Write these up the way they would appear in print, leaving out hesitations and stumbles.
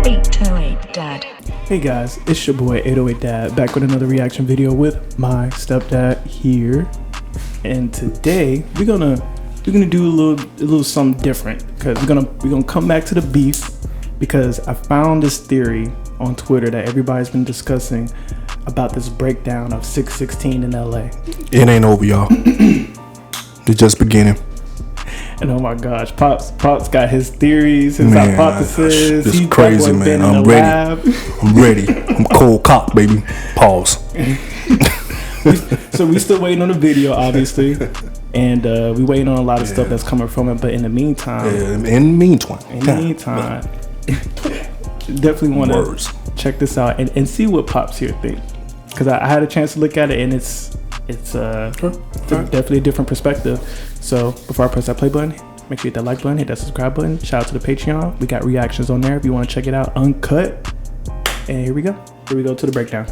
808 Dad. Hey guys, it's your boy 808 Dad back with another reaction video with my stepdad here. And today we're gonna do a little something different because we're gonna come back to the beef because I found this theory on Twitter that everybody's been discussing about this breakdown of 616 in LA. It ain't over, y'all. It's just beginning. And oh my gosh, Pops got his theories, his hypothesis. This is crazy, man. I'm ready. I'm ready. I'm cold cock, baby. Pause. So we still waiting on the video, obviously, and we waiting on a lot of stuff that's coming from it. But in the meantime, definitely want to check this out and see what Pops here think, because I had a chance to look at it and it's definitely a different perspective. So before I press that play button, make sure you hit that like button, hit that subscribe button. Shout out to the Patreon. We got reactions on there if you want to check it out uncut. And here we go to the breakdown.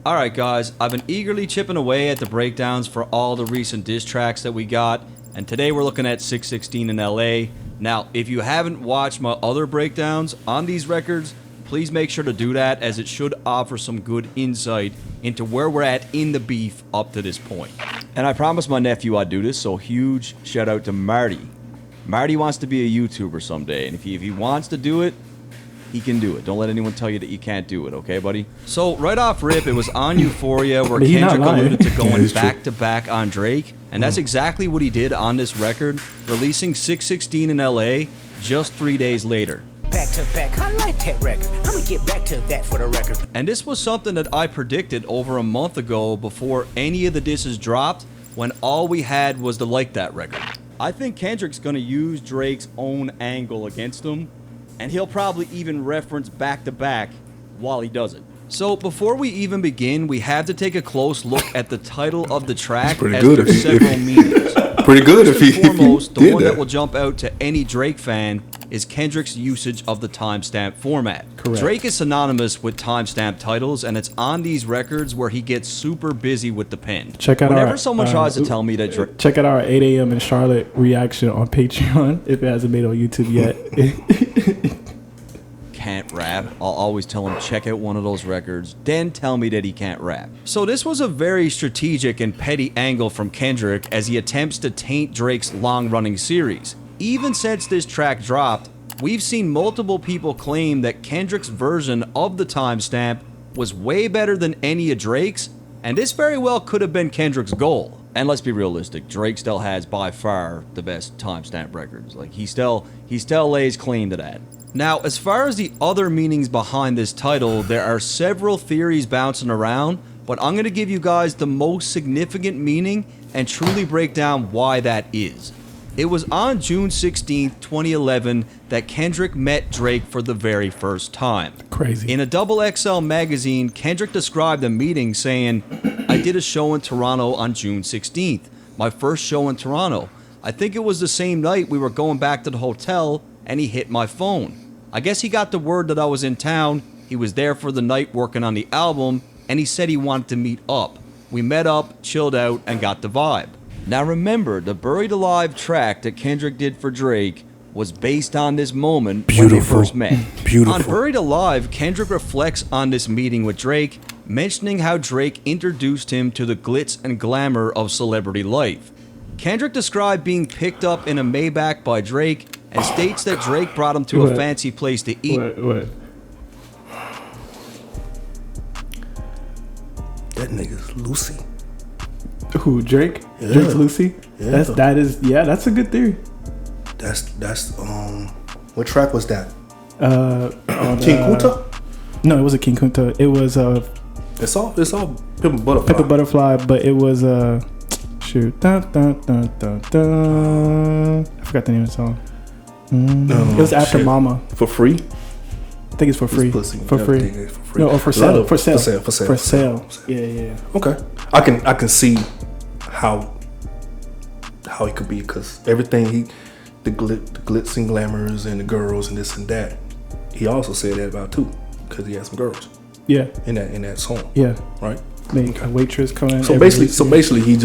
Alright guys, I've been eagerly chipping away at the breakdowns for all the recent diss tracks that we got, and today we're looking at 616 in LA. Now, if you haven't watched my other breakdowns on these records, please make sure to do that, as it should offer some good insight into where we're at in the beef up to this point. And I promised my nephew I'd do this, so huge shout out to Marty. Marty wants to be a YouTuber someday, and if he wants to do it, he can do it. Don't let anyone tell you that you can't do it, okay, buddy? So, right off rip, it was on Euphoria where Kendrick alluded to going back-to-back on Drake, and that's exactly what he did on this record, releasing 616 in LA just 3 days later. Back to back, I like that record. I'm gonna get back to that for the record. And this was something that I predicted over a month ago before any of the disses dropped, when all we had was the Like That record. I think Kendrick's gonna use Drake's own angle against him, and he'll probably even reference back to back while he does it. So before we even begin, we have to take a close look at the title of the track, as there's several meanings. Pretty good First if he and foremost, the one did that will jump out to any Drake fan is Kendrick's usage of the timestamp format. Correct. Drake is synonymous with timestamp titles, and it's on these records where he gets super busy with the pen. Check out Whenever someone tries to tell me that Drake... Check out our 8 a.m. in Charlotte reaction on Patreon if it hasn't made on YouTube yet. Can't rap. I'll always tell him check out one of those records, then tell me that he can't rap. So this was a very strategic and petty angle from Kendrick as he attempts to taint Drake's long-running series. Even since this track dropped, we've seen multiple people claim that Kendrick's version of the timestamp was way better than any of Drake's, and this very well could have been Kendrick's goal. And let's be realistic, Drake still has by far the best timestamp records. Like he still lays claim to that. Now, as far as the other meanings behind this title, there are several theories bouncing around, but I'm going to give you guys the most significant meaning and truly break down why that is. It was on June 16th, 2011 that Kendrick met Drake for the very first time. Crazy. In a XXL magazine, Kendrick described the meeting saying, "I did a show in Toronto on June 16th, my first show in Toronto. I think it was the same night we were going back to the hotel and he hit my phone. I guess he got the word that I was in town, he was there for the night working on the album, and he said he wanted to meet up. We met up, chilled out, and got the vibe." Now remember, the Buried Alive track that Kendrick did for Drake was based on this moment when they first met. On Buried Alive, Kendrick reflects on this meeting with Drake, mentioning how Drake introduced him to the glitz and glamour of celebrity life. Kendrick described being picked up in a Maybach by Drake, and states that Drake brought him to a fancy place to eat. That nigga's Lucy. Who, Drake? Yeah. Drake's Lucy? Yeah. That's a good theory. That's what track was that? King Kunta? No, it wasn't King Kunta. It was It's all Pimp Butterfly. Pimp Butterfly, but it was shoot. Dun, dun, dun, dun, dun. I forgot the name of the song. It was after Mama. For free? I think it's for free. For free. No, or for sale. For sale. Yeah. Okay. I can see how it could be, because everything the glitz and glamours and the girls and this and that, he also said that about too, because he had some girls. Yeah. In that song. Yeah. Right. A waitress coming. So basically, he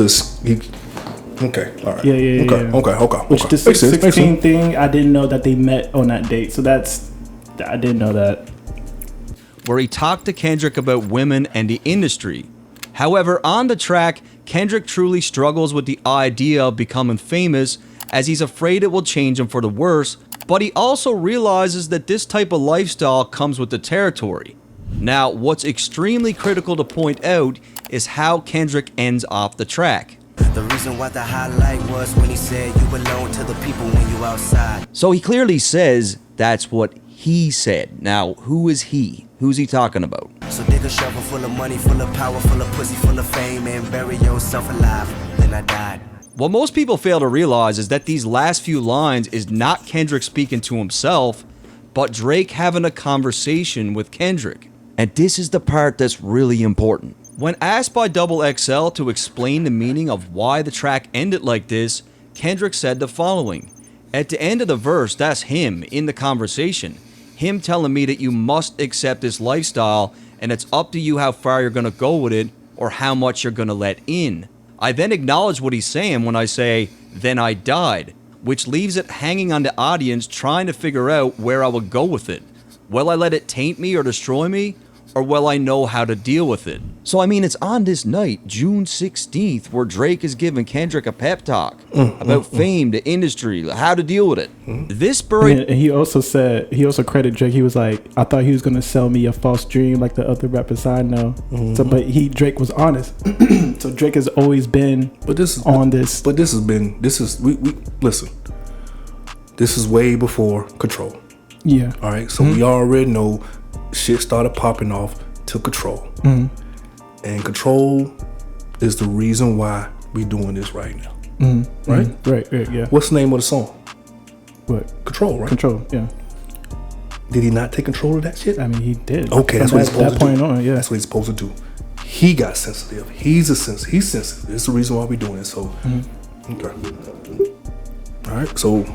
Okay, all right. Yeah. Okay. Which the Makes sense, 616 thing, I didn't know that they met on that date. So I didn't know that. Where he talked to Kendrick about women and the industry. However, on the track, Kendrick truly struggles with the idea of becoming famous, as he's afraid it will change him for the worse, but he also realizes that this type of lifestyle comes with the territory. Now, what's extremely critical to point out is how Kendrick ends off the track. The reason why the highlight was when he said you belong to the people when you outside. So he clearly says that's what he said. Now, who is he? Who's he talking about? So dig a shovel full of money, full of power, full of pussy, full of fame, and bury yourself alive. Then I died. What most people fail to realize is that these last few lines is not Kendrick speaking to himself, but Drake having a conversation with Kendrick. And this is the part that's really important. When asked by Double XL to explain the meaning of why the track ended like this, Kendrick said the following. At the end of the verse, that's him in the conversation. Him telling me that you must accept this lifestyle and it's up to you how far you're going to go with it or how much you're going to let in. I then acknowledge what he's saying when I say, then I died, which leaves it hanging on the audience trying to figure out where I would go with it. Will I let it taint me or destroy me? Or will I know how to deal with it? So I mean, it's on this night, June 16th, where Drake is giving Kendrick a pep talk about fame, the industry, how to deal with it. This buried... And he also credited Drake. He was like, I thought he was going to sell me a false dream like the other rappers I know. So, but Drake was honest. So Drake has always been on this. But this is, we listen, this is way before Control. Yeah. All right, so we already know shit started popping off to Control. And Control is the reason why we doing this right now. Right? Right, yeah. What's the name of the song? What? Control, right? Control, yeah. Did he not take control of that shit? I mean, he did. Okay, that's what he's supposed to do. That point on, yeah. That's what he's supposed to do. He got sensitive. He's sensitive. It's the reason why we're doing it. So, okay. All right, so...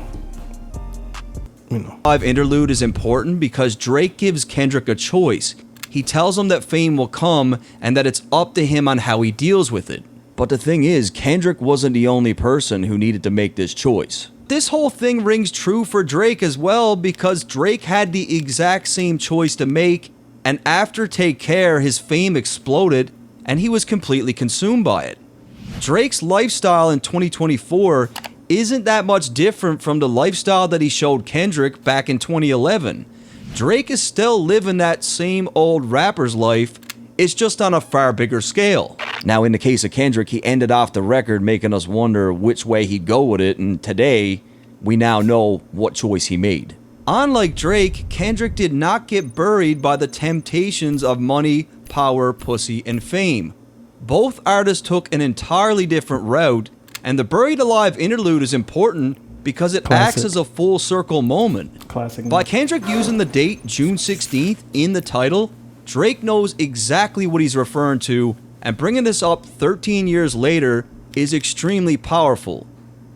Live interlude is important because Drake gives Kendrick a choice. He tells him that fame will come and that it's up to him on how he deals with it. But the thing is, Kendrick wasn't the only person who needed to make this choice. This whole thing rings true for Drake as well because Drake had the exact same choice to make, and after Take Care, his fame exploded and he was completely consumed by it. Drake's lifestyle in 2024 isn't that much different from the lifestyle that he showed Kendrick back in 2011. Drake is still living that same old rapper's life, it's just on a far bigger scale. Now in the case of Kendrick, he ended off the record making us wonder which way he'd go with it, and today, we now know what choice he made. Unlike Drake, Kendrick did not get buried by the temptations of money, power, pussy, and fame. Both artists took an entirely different route, and the Buried Alive interlude is important because it acts as a full circle moment. Classic. By Kendrick using the date June 16th in the title, Drake knows exactly what he's referring to, and bringing this up 13 years later is extremely powerful.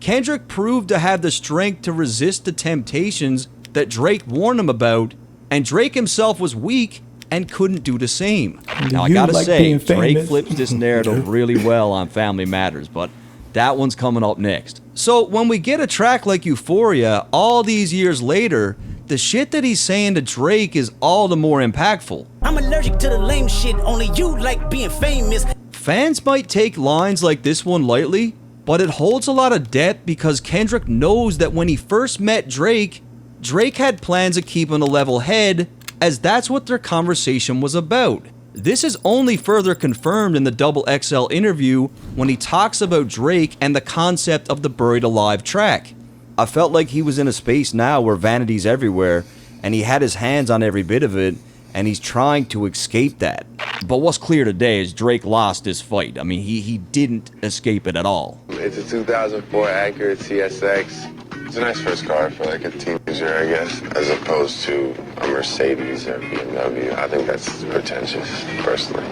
Kendrick proved to have the strength to resist the temptations that Drake warned him about, and Drake himself was weak and couldn't do the same. Now I gotta say, Drake flips this narrative really well on Family Matters, but that one's coming up next. So when we get a track like Euphoria, all these years later, the shit that he's saying to Drake is all the more impactful. I'm allergic to the lame shit, only you like being famous. Fans might take lines like this one lightly, but it holds a lot of depth because Kendrick knows that when he first met Drake, Drake had plans of keeping a level head, as that's what their conversation was about. This is only further confirmed in the Double XL interview when he talks about Drake and the concept of the Buried Alive track. I felt like he was in a space now where vanity's everywhere, and he had his hands on every bit of it, and he's trying to escape that. But what's clear today is Drake lost this fight. I mean, he didn't escape it at all. It's a 2004 Acura TSX. It's a nice first car for like a teenager, I guess, as opposed to a Mercedes or BMW. I think that's pretentious, personally.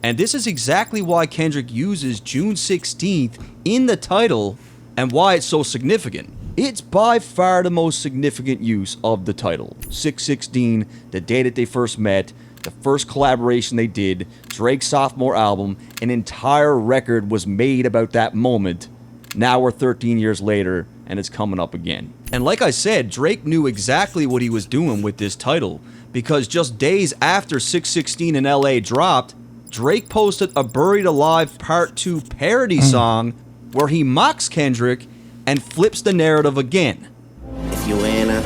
And this is exactly why Kendrick uses June 16th in the title and why it's so significant. It's by far the most significant use of the title. 616, the day that they first met, the first collaboration they did, Drake's sophomore album, an entire record was made about that moment. Now we're 13 years later, and it's coming up again. And like I said, Drake knew exactly what he was doing with this title, because just days after 616 in LA dropped, Drake posted a Buried Alive Part 2 parody song where he mocks Kendrick and flips the narrative again. If you in a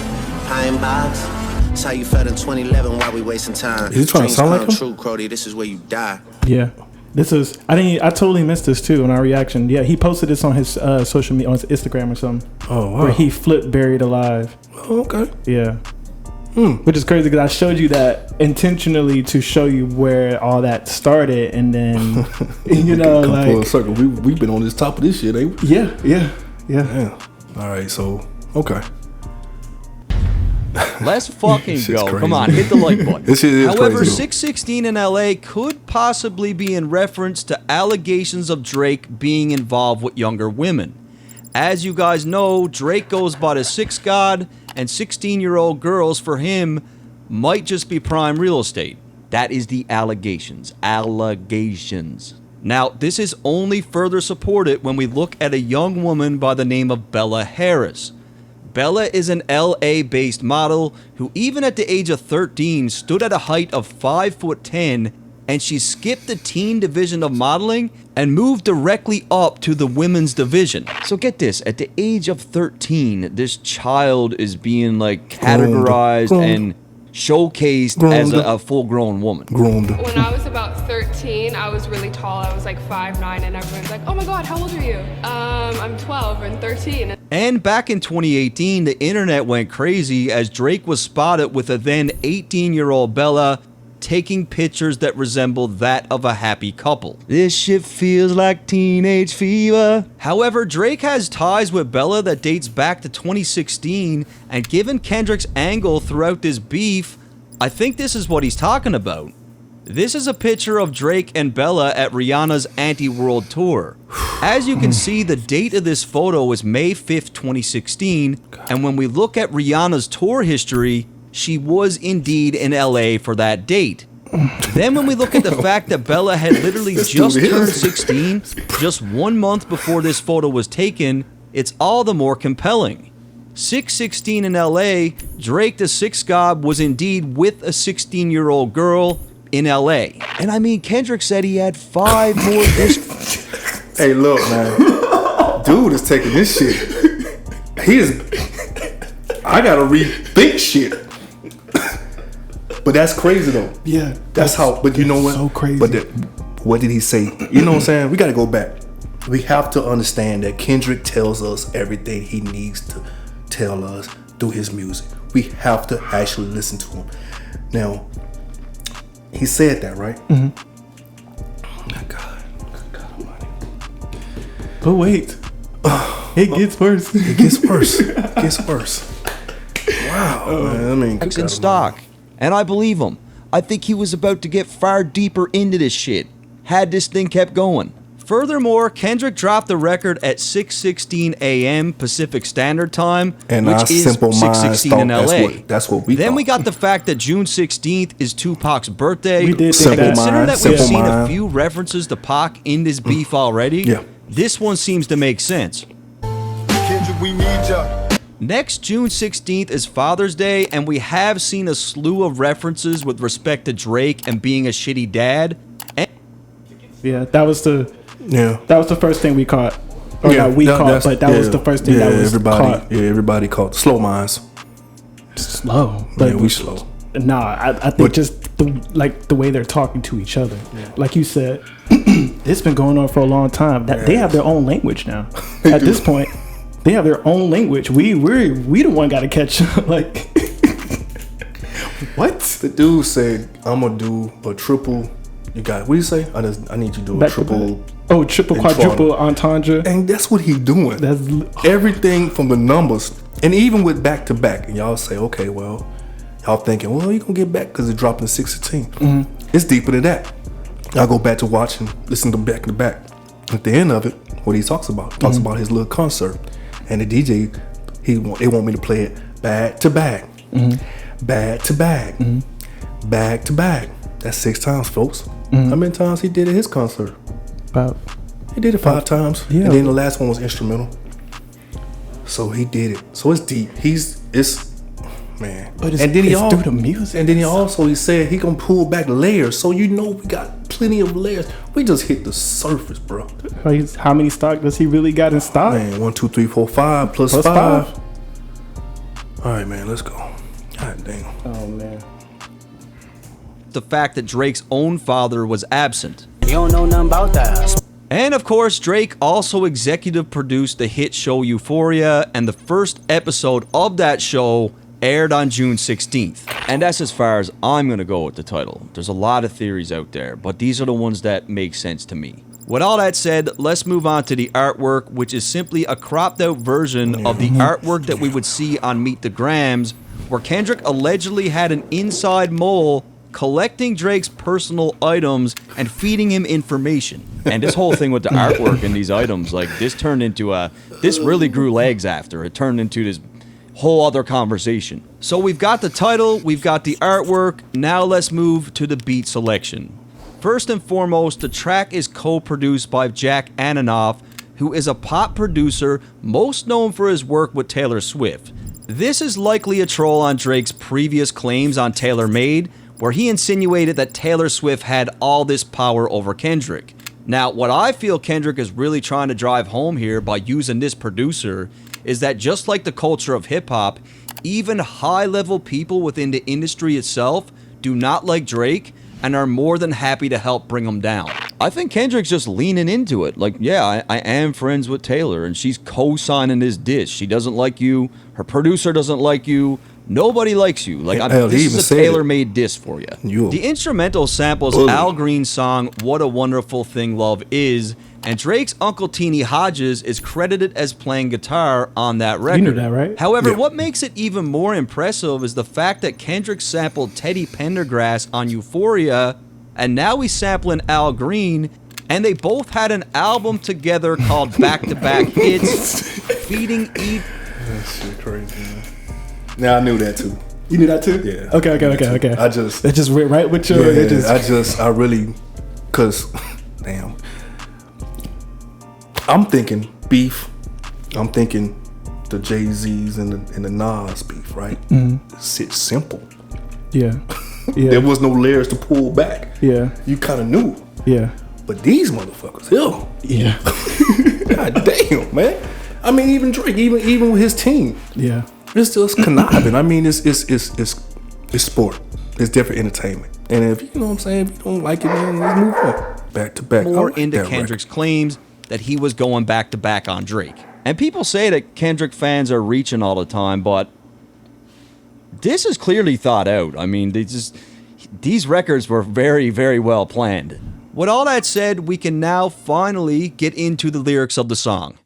pine box, it's how you felt in 2011 while we wasting time. Is he trying to sound like him? True, Crody, this is where you die. Yeah. This is I totally missed this too in our reaction. Yeah, he posted this on his social media, on his Instagram or something. Oh wow. Where he flipped Buried Alive. Oh, okay. Yeah. Which is crazy because I showed you that intentionally to show you where all that started, and then you know, come like full circle. We've been on this top of this shit, ain't we? Yeah. All right, so okay. Let's fucking Shit's go. crazy. Come on, hit the like button. This shit is However, crazy, though. 616 in LA could possibly be in reference to allegations of Drake being involved with younger women. As you guys know, Drake goes by the Six God, and 16-year-old girls for him might just be prime real estate. That is the allegations. Allegations. Now, this is only further supported when we look at a young woman by the name of Bella Harris. Bella is an LA-based model who even at the age of 13 stood at a height of 5'10", and she skipped the teen division of modeling and moved directly up to the women's division. So get this, at the age of 13, this child is being like categorized and showcased as a full-grown woman. When I was about 13, I was really tall. I was like 5'9", and everyone's like, oh my god, how old are you? I'm 12 and 13. And back in 2018, the internet went crazy as Drake was spotted with a then 18-year-old Bella taking pictures that resembled that of a happy couple. This shit feels like teenage fever. However, Drake has ties with Bella that dates back to 2016, and given Kendrick's angle throughout this beef, I think this is what he's talking about. This is a picture of Drake and Bella at Rihanna's Anti-World Tour. As you can see, the date of this photo is May 5th, 2016, and when we look at Rihanna's tour history, she was indeed in LA for that date. Then when we look at the fact that Bella had literally just turned 16, just 1 month before this photo was taken, it's all the more compelling. 616 in LA, Drake the Six God was indeed with a 16-year-old girl in LA. And I mean, Kendrick said he had 5 more discs. Hey, look, man. Dude is taking this shit. I gotta rethink shit. But that's crazy though. Yeah, that's how. But you know what? So crazy. But what did he say? You know what I'm saying? We gotta go back. We have to understand that Kendrick tells us everything he needs to tell us through his music. We have to actually listen to him. Now, he said that, right? Oh my God. Good God Almighty. But wait, it gets worse. It gets worse. It gets worse. Wow. Man, I mean, It's in stock. And I believe him. I think he was about to get far deeper into this shit, had this thing kept going. Furthermore, Kendrick dropped the record at 6:16 a.m. Pacific Standard Time, and which is 6:16 in LA. That's what we Then thought. we got the fact that June 16th is Tupac's birthday. We did think that. Consider that we've Simple seen a Mind. few references to Pac in this beef already. Yeah. This one seems to make sense. Kendrick, we need ya. Next, June 16th is Father's Day, and we have seen a slew of references with respect to Drake and being a shitty dad. Yeah, that was the first thing we caught. Or not we caught, but that was the first thing that was caught. Yeah, everybody caught. Slow minds. Slow. But Yeah, we slow. Nah, I think just the way they're talking to each other. Yeah. Like you said, it's been going on for a long time. That they have their own language now. At this point, they have their own language. We the one got to catch up. Like, what? The dude said, "I'm gonna do a triple." You got what do you say? I need you to do a triple. Triple, quadruple entendre. And that's what he's doing. That's everything from the numbers, and even with back to back. And y'all say, okay, well, y'all thinking, well, you gonna get back because it's dropping 6:16. It's deeper than that. I'll go back to watching, listen to back to back. At the end of it, what he talks about about his little concert, and the DJ, they want me to play it back to back, back to back, back to back. That's 6 times, folks. How many times he did at his concert? About He did it 5 times. Yeah. And then the last one was instrumental. So he did it. So it's deep. Man. But it's, and then it's through the music. And then he said he gonna pull back layers. So you know we got plenty of layers. We just hit the surface, bro. How many stock does he really got in stock? Man, 1, 2, 3, 4, 5 plus 5. All right, man, let's go. God damn. Oh man. The fact that Drake's own father was absent. You don't know nothing about that. And of course, Drake also executive produced the hit show Euphoria, and the first episode of that show aired on June 16th. And that's as far as I'm gonna go with the title. There's a lot of theories out there, but these are the ones that make sense to me. With all that said, let's move on to the artwork, which is simply a cropped out version of the artwork that we would see on Meet the Grams, where Kendrick allegedly had an inside mole collecting Drake's personal items and feeding him information. And this whole thing with the artwork and these items, like, this turned into this really grew legs after. It turned into this whole other conversation. So we've got the title, we've got the artwork, now let's move to the beat selection. First and foremost, the track is co-produced by Jack Antonoff, who is a pop producer most known for his work with Taylor Swift. This is likely a troll on Drake's previous claims on Taylor Made, where he insinuated that Taylor Swift had all this power over Kendrick. Now, what I feel Kendrick is really trying to drive home here by using this producer is that just like the culture of hip-hop, even high-level people within the industry itself do not like Drake and are more than happy to help bring him down. I think Kendrick's just leaning into it. Like, yeah, I am friends with Taylor, and she's co-signing this diss. She doesn't like you. Her producer doesn't like you. Nobody likes you. Like, this is a tailor-made diss for you. The instrumental samples Al Green's song "What a Wonderful Thing Love Is," and Drake's Uncle Teeny Hodges is credited as playing guitar on that record. You knew that, right? However, what makes it even more impressive is the fact that Kendrick sampled Teddy Pendergrass on Euphoria, and now he's sampling Al Green, and they both had an album together called Back to Back Hits, feeding each. That shit crazy, man. Now I knew that too. You knew that too? Yeah. Okay. It just went right with your. Yeah, I really, cause, damn. I'm thinking beef. I'm thinking the Jay-Z's and the Nas beef, right? It's simple. Yeah. There was no layers to pull back. Yeah. You kind of knew. Yeah. But these motherfuckers, ew. Yeah. God damn, man. I mean, even Drake, even with his team. Yeah. It's just conniving. I mean, it's sport. It's different entertainment. And if you know what I'm saying, if you don't like it, man, let's move on. Back to back. More into Kendrick's claims that he was going back to back on Drake. And people say that Kendrick fans are reaching all the time, but this is clearly thought out. I mean, these records were very, very well planned. With all that said, we can now finally get into the lyrics of the song.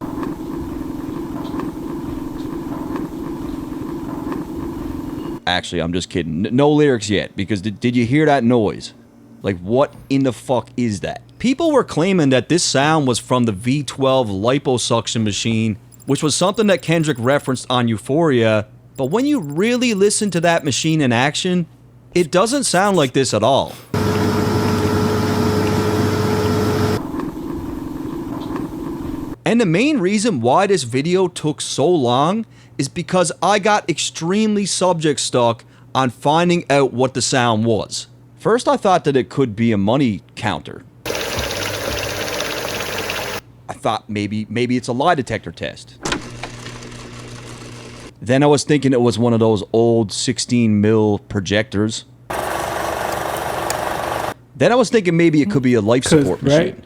Actually, I'm just kidding. No lyrics yet, because did you hear that noise? Like, what in the fuck is that? People were claiming that this sound was from the V12 liposuction machine, which was something that Kendrick referenced on Euphoria, but when you really listen to that machine in action, it doesn't sound like this at all. And the main reason why this video took so long is because I got extremely subject stuck on finding out what the sound was. First, I thought that it could be a money counter. I thought maybe it's a lie detector test. Then I was thinking it was one of those old 16 mil projectors. Then I was thinking maybe it could be a life support machine. Right?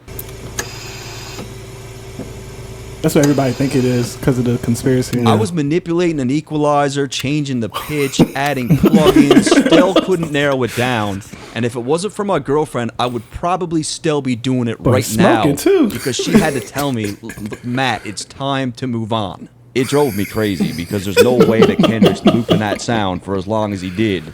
That's what everybody think it is because of the conspiracy. I was manipulating an equalizer, changing the pitch, adding plugins, still couldn't narrow it down. And if it wasn't for my girlfriend, I would probably still be doing it right now too. because she had to tell me, Matt, it's time to move on. It drove me crazy because there's no way that Kendrick's looping that sound for as long as he did.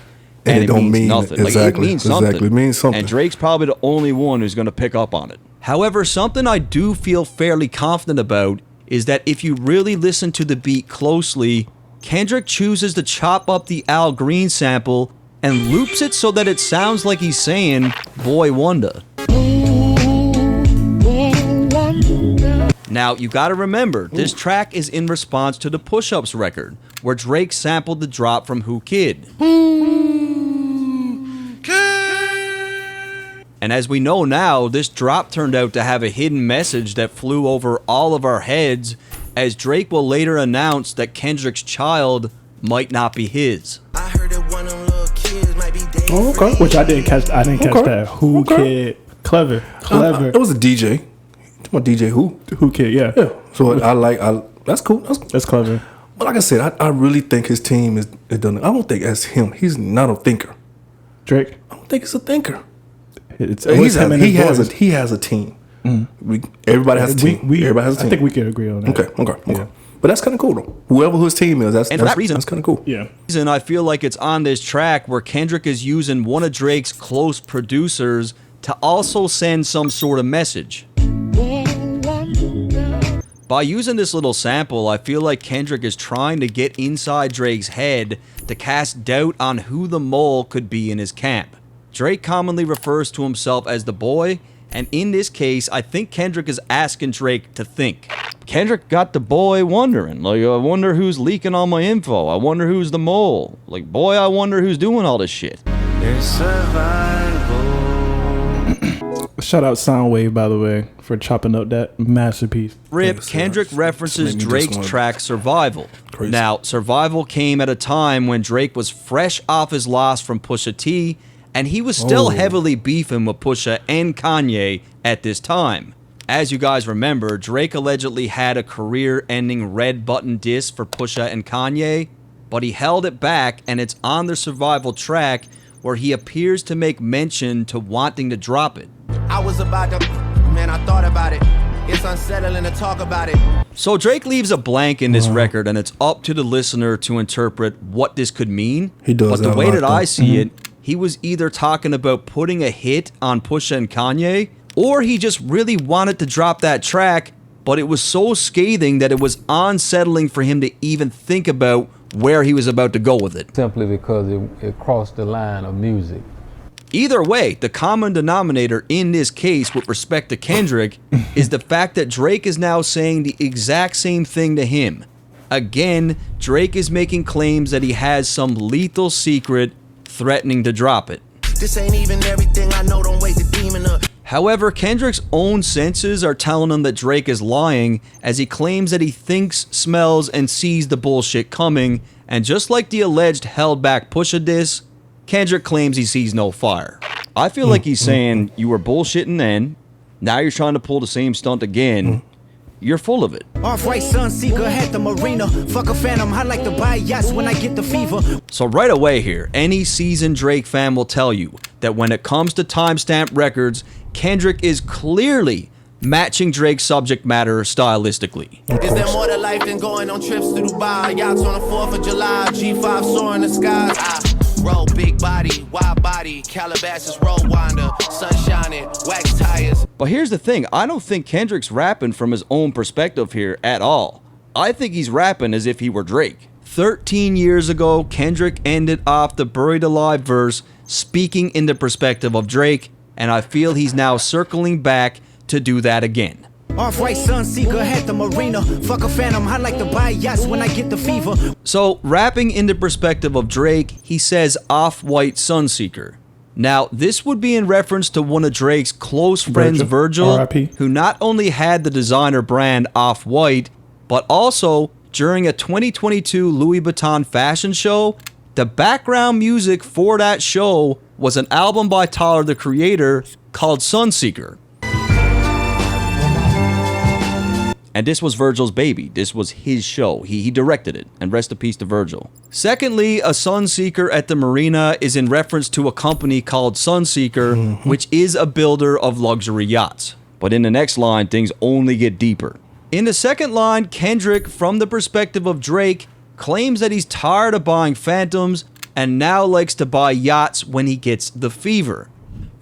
And it don't means mean nothing. Exactly, like, it means something. Exactly, it means something. And Drake's probably the only one who's going to pick up on it. However, something I do feel fairly confident about is that if you really listen to the beat closely, Kendrick chooses to chop up the Al Green sample and loops it so that it sounds like he's saying, "Boy Wonder." Now, you gotta remember, this track is in response to the Push Ups record, where Drake sampled the drop from Who Kid. And as we know now, this drop turned out to have a hidden message that flew over all of our heads, as Drake will later announce that Kendrick's child might not be his. I heard that one of them little kids might be dead. Oh, okay. Which I didn't catch. I didn't catch that. Who Kid? Clever. It was a DJ. My DJ Who? Who Kid? Yeah. Yeah. So that's cool. That's clever. But like I said, I really think his team is done. I don't think that's him. He's not a thinker. Drake. I don't think he's a thinker. He has a team. Everybody has a team. Everybody has a team. I think we can agree on that. Okay. Yeah. But that's kind of cool though. Whoever his team is, that's kind of cool. Yeah. And I feel like it's on this track where Kendrick is using one of Drake's close producers to also send some sort of message. By using this little sample, I feel like Kendrick is trying to get inside Drake's head to cast doubt on who the mole could be in his camp. Drake commonly refers to himself as the boy, and in this case, I think Kendrick is asking Drake to think. Kendrick got the boy wondering, like, I wonder who's leaking all my info. I wonder who's the mole. Like, boy, I wonder who's doing all this shit. There's survival. Shout out Soundwave, by the way, for chopping up that masterpiece. Rip, Kendrick references Drake's track Survival. Crazy. Now, Survival came at a time when Drake was fresh off his loss from Pusha T, and he was still heavily beefing with Pusha and Kanye at this time. As you guys remember, Drake allegedly had a career-ending red button diss for Pusha and Kanye, but he held it back, and it's on the Survival track where he appears to make mention to wanting to drop it. I was about to, man, I thought about it. It's unsettling to talk about it. So Drake leaves a blank in this record, and it's up to the listener to interpret what this could mean. He does But the that a way lot, that I though. see it, he was either talking about putting a hit on Pusha and Kanye, or he just really wanted to drop that track, but it was so scathing that it was unsettling for him to even think about where he was about to go with it. Simply because it crossed the line of music. Either way, the common denominator in this case with respect to Kendrick is the fact that Drake is now saying the exact same thing to him. Again, Drake is making claims that he has some lethal secret, threatening to drop it. This ain't even everything I know, don't wake the demon up. However, Kendrick's own senses are telling him that Drake is lying, as he claims that he thinks, smells, and sees the bullshit coming, and just like the alleged held back Pusha diss, Kendrick claims he sees no fire. I feel like he's saying, you were bullshitting then, now you're trying to pull the same stunt again, you're full of it. Off-white Sunseeker at the marina. Fuck a phantom, I like to buy yachts when I get the fever. So right away here, any seasoned Drake fan will tell you that when it comes to timestamp records, Kendrick is clearly matching Drake's subject matter stylistically. Is there more to life than going on trips to Dubai? Yachts on the 4th of July, G5 soaring the skies. Roll big body, wide body, Calabasas road winder, sun shining, wax tires. But here's the thing, I don't think Kendrick's rapping from his own perspective here at all. I think he's rapping as if he were Drake. 13 years ago, Kendrick ended off the Buried Alive verse speaking in the perspective of Drake, and I feel he's now circling back to do that again. Off-white Sunseeker at the marina. Fuck a phantom, I like to buy yachts when I get the fever. So, rapping in the perspective of Drake, he says Off-White Sunseeker. Now, this would be in reference to one of Drake's close friends, Virgil, R.I.P. who not only had the designer brand Off-White, but also, during a 2022 Louis Vuitton fashion show, the background music for that show was an album by Tyler, the Creator, called Sunseeker. And this was Virgil's baby. This was his show. He directed it. And rest in peace to Virgil. Secondly, a Sunseeker at the marina is in reference to a company called Sunseeker, which is a builder of luxury yachts. But in the next line, things only get deeper. In the second line, Kendrick, from the perspective of Drake, claims that he's tired of buying Phantoms and now likes to buy yachts when he gets the fever.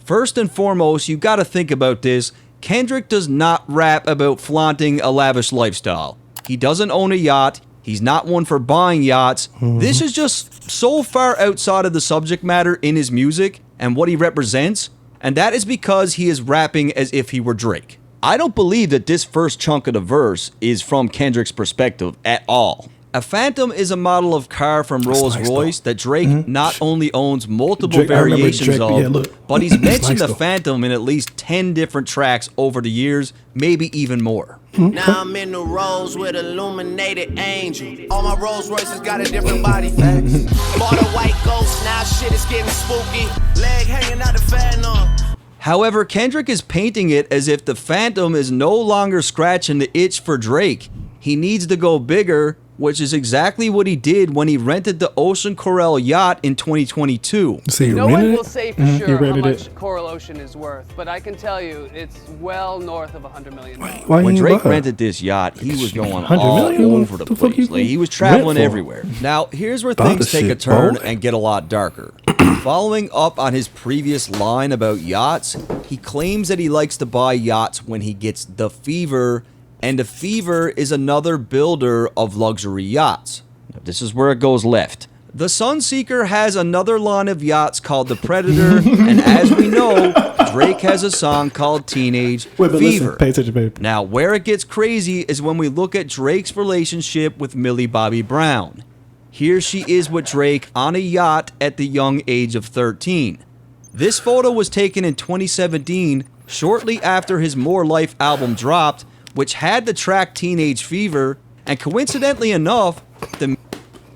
First and foremost, you gotta think about this. Kendrick does not rap about flaunting a lavish lifestyle. He doesn't own a yacht. He's not one for buying yachts. This is just so far outside of the subject matter in his music and what he represents, and that is because he is rapping as if he were Drake. I don't believe that this first chunk of the verse is from Kendrick's perspective at all. A Phantom is a model of car from Rolls-Royce that Drake not only owns multiple variations of, but he's mentioned the Phantom in at least 10 different tracks over the years, maybe even more. Now I'm in the Rolls with illuminated angel. All my Rolls Royces got a different body. Bought a white ghost, now shit is getting spooky. Leg hanging out the Phantom. However, Kendrick is painting it as if the Phantom is no longer scratching the itch for Drake. He needs to go bigger, which is exactly what he did when he rented the Ocean Corel yacht in 2022. No one will say for sure how much Coral Ocean is worth, but I can tell you it's well north of $100 million. When Drake rented this yacht, he was going all over the place. Like, he was traveling everywhere. Now, here's where things take a turn and get a lot darker. Following up on his previous line about yachts, he claims that he likes to buy yachts when he gets the fever, and the Fever is another builder of luxury yachts. Now, this is where it goes left. The Sunseeker has another line of yachts called the Predator, and as we know, Drake has a song called Teenage Fever. Listen, pay attention, babe. Now, where it gets crazy is when we look at Drake's relationship with Millie Bobby Brown. Here she is with Drake on a yacht at the young age of 13. This photo was taken in 2017, shortly after his More Life album dropped, which had the track Teenage Fever, and coincidentally enough, the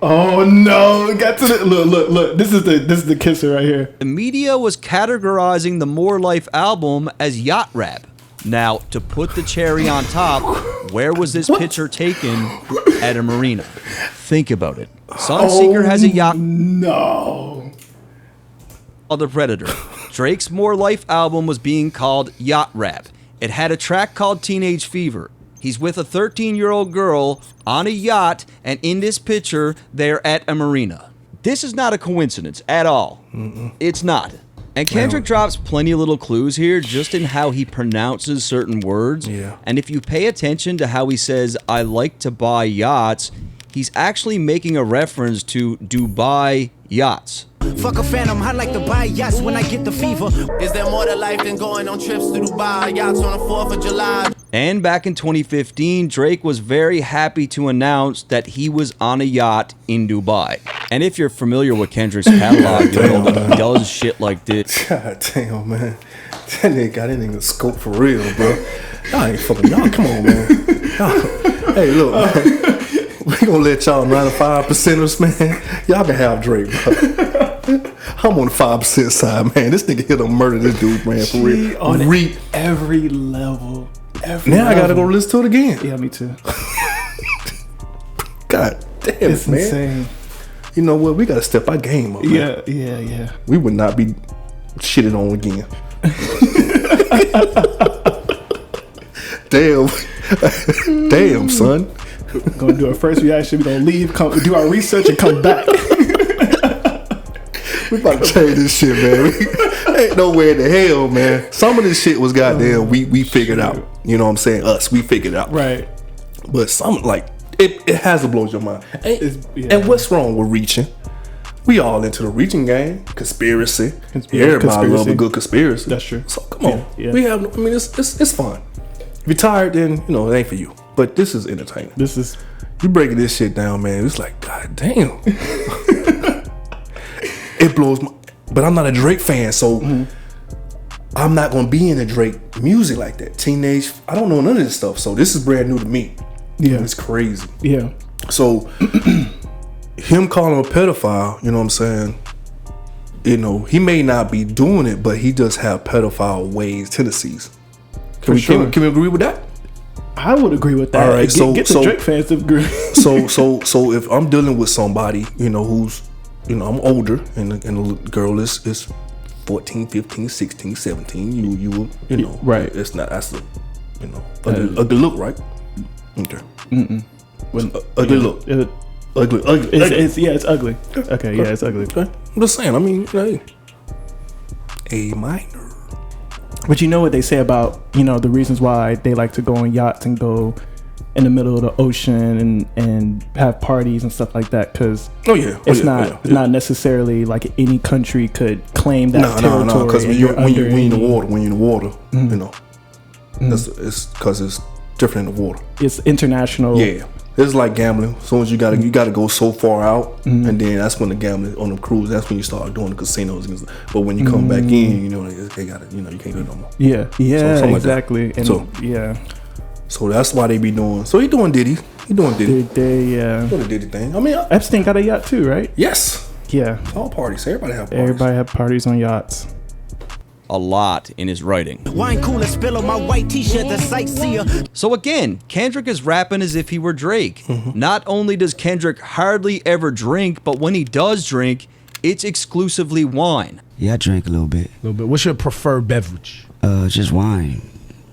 oh no, it got to the look. This is the kisser right here. The media was categorizing the More Life album as yacht rap. Now, to put the cherry on top, where was this picture taken? At a marina. Think about it. Sunseeker has a yacht. No. Called the Predator. Drake's More Life album was being called yacht rap. It had a track called Teenage Fever. He's with a 13-year-old girl on a yacht, and in this picture, they're at a marina. This is not a coincidence at all. It's not. And Kendrick drops plenty of little clues here just in how he pronounces certain words. Yeah. And if you pay attention to how he says, I like to buy yachts, he's actually making a reference to Dubai yachts. Fuck a Phantom, I like to buy yachts when I get the fever. Is there more to life than going on trips to Dubai? Yachts on the 4th of July. And back in 2015, Drake was very happy to announce that he was on a yacht in Dubai. And if you're familiar with Kendrick's catalog, you know that he does shit like this. God damn, man. That nigga got anything to scope for real, bro. Y'all ain't fucking, y'all, come on, man. Hey, look, man. We gonna let y'all 95%ers, man. Y'all can have Drake, bro. I'm on the 5% side, man. This nigga here done murder this dude, man, for real. On every level. Now I gotta go listen to it again. Yeah, me too. God damn, it's man. Insane. You know what? We gotta step our game up, man. Yeah. We would not be shitted on again. Damn, son. We're gonna do our first reaction. We're gonna leave, do our research, and come back. We about to change this shit, man. Ain't nowhere in the hell, man. Some of this shit was goddamn we figured out. You know what I'm saying? Us, we figured out. Right. But some, like, it has to blow your mind. And what's wrong with reaching? We all into the reaching game. Conspiracy. Everybody love a good conspiracy. That's true. So come on. Yeah. We have, I mean, it's fun. If you're tired, then, you know, it ain't for you. But this is entertaining. You breaking this shit down, man. It's like, god damn. It blows my, but I'm not a Drake fan, so I'm not gonna be into Drake music like that. Teenage, I don't know none of this stuff, so this is brand new to me. Yeah, it's crazy. Yeah. So him calling him a pedophile, you know what I'm saying? You know, he may not be doing it, but he does have pedophile ways, tendencies. Can we agree with that? I would agree with that. All right, get the Drake fans to agree. so if I'm dealing with somebody, you know, who's, you know, I'm older, and the girl is 14, 15, 16, 17. You know, right? It's not, that's a, you know, ugly look, right? Okay. Ugly look. Ugly. It's ugly. Okay, yeah, it's ugly. Okay. I'm just saying. I mean, hey, A minor. But you know what they say about, you know, the reasons why they like to go on yachts and go in the middle of the ocean and have parties and stuff like that, because it's not necessarily like any country could claim that territory. No, because when you're in the water, you know, It's because it's different in the water. It's international. Yeah. It's like gambling. As soon as you gotta go so far out, and then that's when the gambling on the cruise. That's when you start doing the casinos. But when you come back in, you know, like, they got it. You know, you can't do it no more. Yeah, exactly. Like and so, so that's why they be doing. So he doing Diddy. He doing Diddy. Doing the Diddy thing. I mean, Epstein got a yacht too, right? Yes. Yeah. All parties. Everybody have parties. Everybody have parties on yachts. A lot in his writing. Wine cooler spill on my white t-shirt, the sightseer. So again, Kendrick is rapping as if he were Drake. Not only does Kendrick hardly ever drink, but when he does drink, it's exclusively wine. Yeah, I drink a little bit. What's your preferred beverage? Just wine.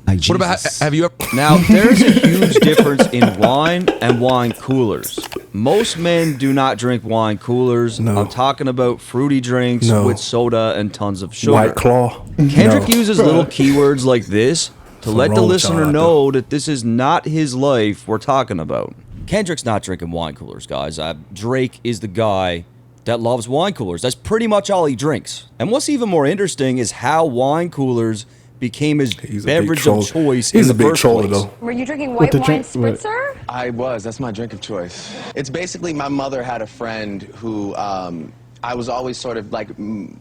Like Jesus. What about, have you ever... Now, there's a huge difference in wine and wine coolers. Most men do not drink wine coolers. No. I'm talking about fruity drinks with soda and tons of sugar. White Claw. Kendrick uses little keywords like this to let the wrong with listener y'all out know that this is not his life we're talking about. Kendrick's not drinking wine coolers, guys. Drake is the guy that loves wine coolers. That's pretty much all he drinks. And what's even more interesting is how wine coolers became his beverage of choice. He's in the a big first troller, place. though. Were you drinking white wine spritzer? I was. That's my drink of choice. It's basically my mother had a friend who I was always sort of like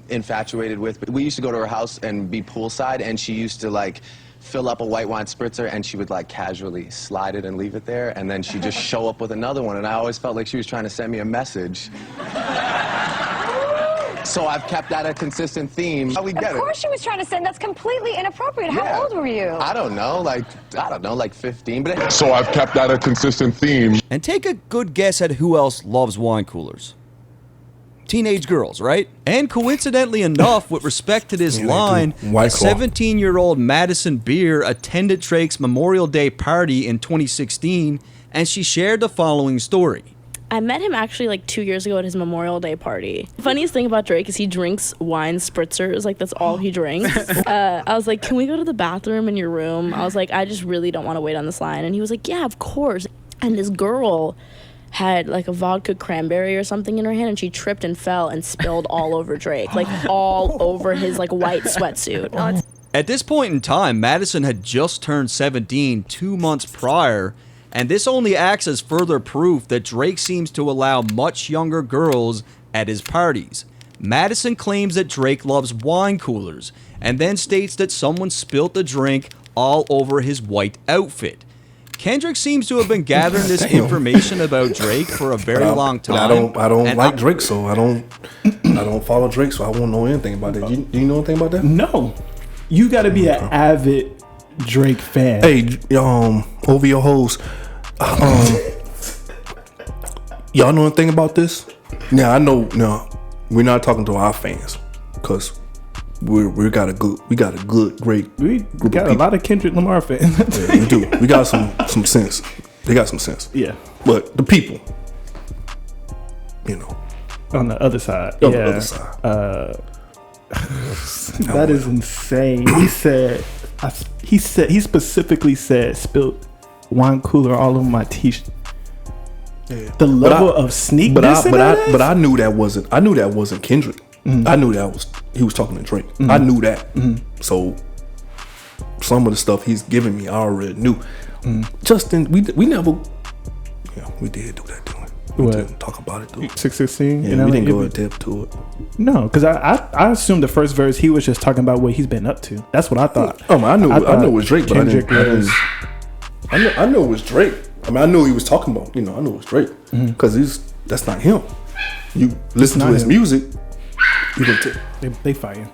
infatuated with. But we used to go to her house and be poolside, and she used to like fill up a white wine spritzer, and she would like casually slide it and leave it there, and then she'd just show up with another one, and I always felt like she was trying to send me a message. So I've kept that a consistent theme. How we get it? Of course she was trying to send. That's completely inappropriate. How old were you? I don't know, like 15. But So I've kept that a consistent theme. And take a good guess at who else loves wine coolers. Teenage girls, right? And coincidentally enough, with respect to this line, 17-year-old Madison Beer attended Drake's Memorial Day party in 2016, and she shared the following story. I met him actually like 2 years ago at his Memorial Day party. The funniest thing about Drake is he drinks wine spritzers, like that's all he drinks. I was like, can we go to the bathroom in your room? I was like, I just really don't want to wait on this line. And he was like, yeah, of course. And this girl had like a vodka cranberry or something in her hand, and she tripped and fell and spilled all over Drake, like all over his like white sweatsuit. At this point in time, Madison had just turned 17 2 months prior, and this only acts as further proof that Drake seems to allow much younger girls at his parties. Madison claims that Drake loves wine coolers, and then states that someone spilt the drink all over his white outfit. Kendrick seems to have been gathering this information about Drake for a very long time. I don't like Drake, so I don't follow Drake, so I won't know anything about that. Do you know anything about that? No. You got to be an avid Drake fan. Hey, over your hoes. Y'all know anything about this? Now I know. No, we're not talking to our fans, cause we got a great group got a lot of Kendrick Lamar fans. Yeah, we do. We got some sense. They got some sense. Yeah. But the people, you know, on the other side. On the other side. That is insane. He specifically said spilled wine cooler all over my t-shirt. Yeah. The level of sneakness. But I knew that wasn't Kendrick. I knew he was talking to Drake. I knew that. So some of the stuff he's giving me, I already knew. Justin, we never. Yeah, we did do that, didn't we? We didn't talk about it though. 616. Yeah, we didn't go in depth to it. No, because I assumed the first verse he was just talking about what he's been up to. That's what I thought. Oh, I knew it was Drake, but I knew it was Drake. I mean, I knew he was talking about. I knew it was Drake because that's not him. You listen to his music. You don't they fighting.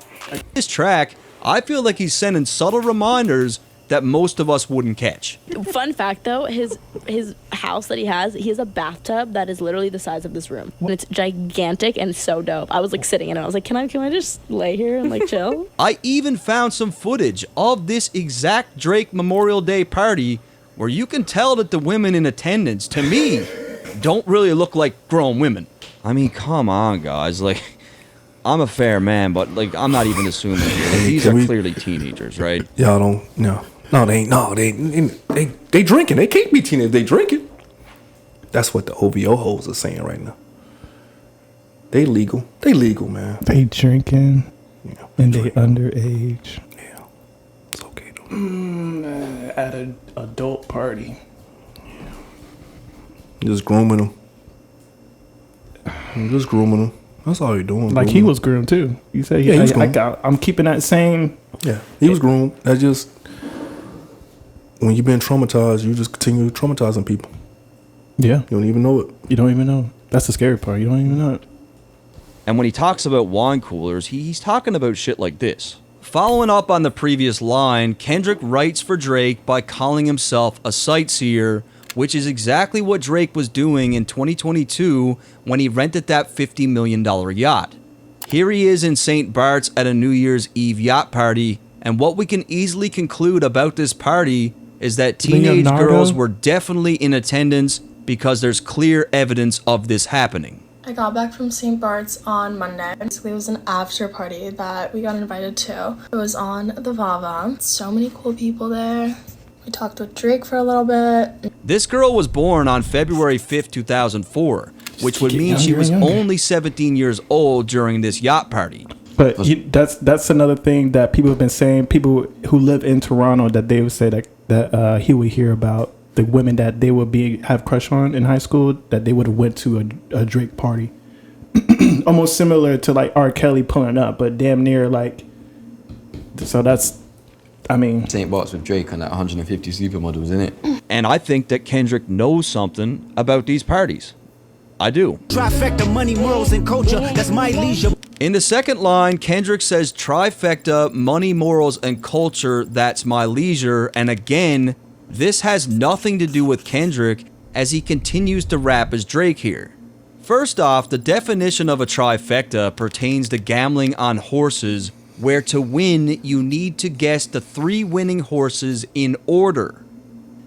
This track, I feel like he's sending subtle reminders that most of us wouldn't catch. Fun fact though, his house that he has a bathtub that is literally the size of this room. And it's gigantic and so dope. I was like sitting in it. I was like, can I just lay here and like chill? I even found some footage of this exact Drake Memorial Day party where you can tell that the women in attendance, to me, don't really look like grown women. I mean, come on, guys. Like, I'm a fair man, but like, I'm not even assuming here. Like, these are clearly teenagers, right? Y'all don't know. No, they ain't. No, they drinking. They can't be teenagers. They drinking. That's what the OVO hoes are saying right now. They legal. They legal, man. They drinking. Yeah, and they underage. Yeah, it's okay though. At an adult party. Just grooming him. Just grooming him. That's all you're doing. Like he was groomed too. You say, yeah, he was groomed. I'm keeping that same. Yeah, he was groomed. That's just when you've been traumatized, you just continue traumatizing people. Yeah, you don't even know it. You don't even know. That's the scary part. You don't even know it. And when he talks about wine coolers, he's talking about shit like this. Following up on the previous line, Kendrick writes for Drake by calling himself a sightseer, which is exactly what Drake was doing in 2022 when he rented that $50 million yacht. Here he is in St. Bart's at a New Year's Eve yacht party, and what we can easily conclude about this party is that teenage girls were definitely in attendance because there's clear evidence of this happening. I got back from St. Bart's on Monday. Basically, it was an after party that we got invited to. It was on the Vava. So many cool people there. We talked with Drake for a little bit. This girl was born on February 5th, 2004, which would mean she was only 17 years old during this yacht party. But that's another thing that people have been saying. People who live in Toronto, that they would say that he would hear about the women that they would have crush on in high school, that they would have went to a Drake party. Almost similar to like R. Kelly pulling up, but damn near like. So that's, I mean, St. Bart's with Drake and that 150 supermodels in it. And I think that Kendrick knows something about these parties. I do. Trifecta, money, morals, and culture. That's my leisure. In the second line, Kendrick says trifecta, money, morals, and culture, that's my leisure. And again, this has nothing to do with Kendrick as he continues to rap as Drake here. First off, the definition of a trifecta pertains to gambling on horses, where to win, you need to guess the 3 winning horses in order.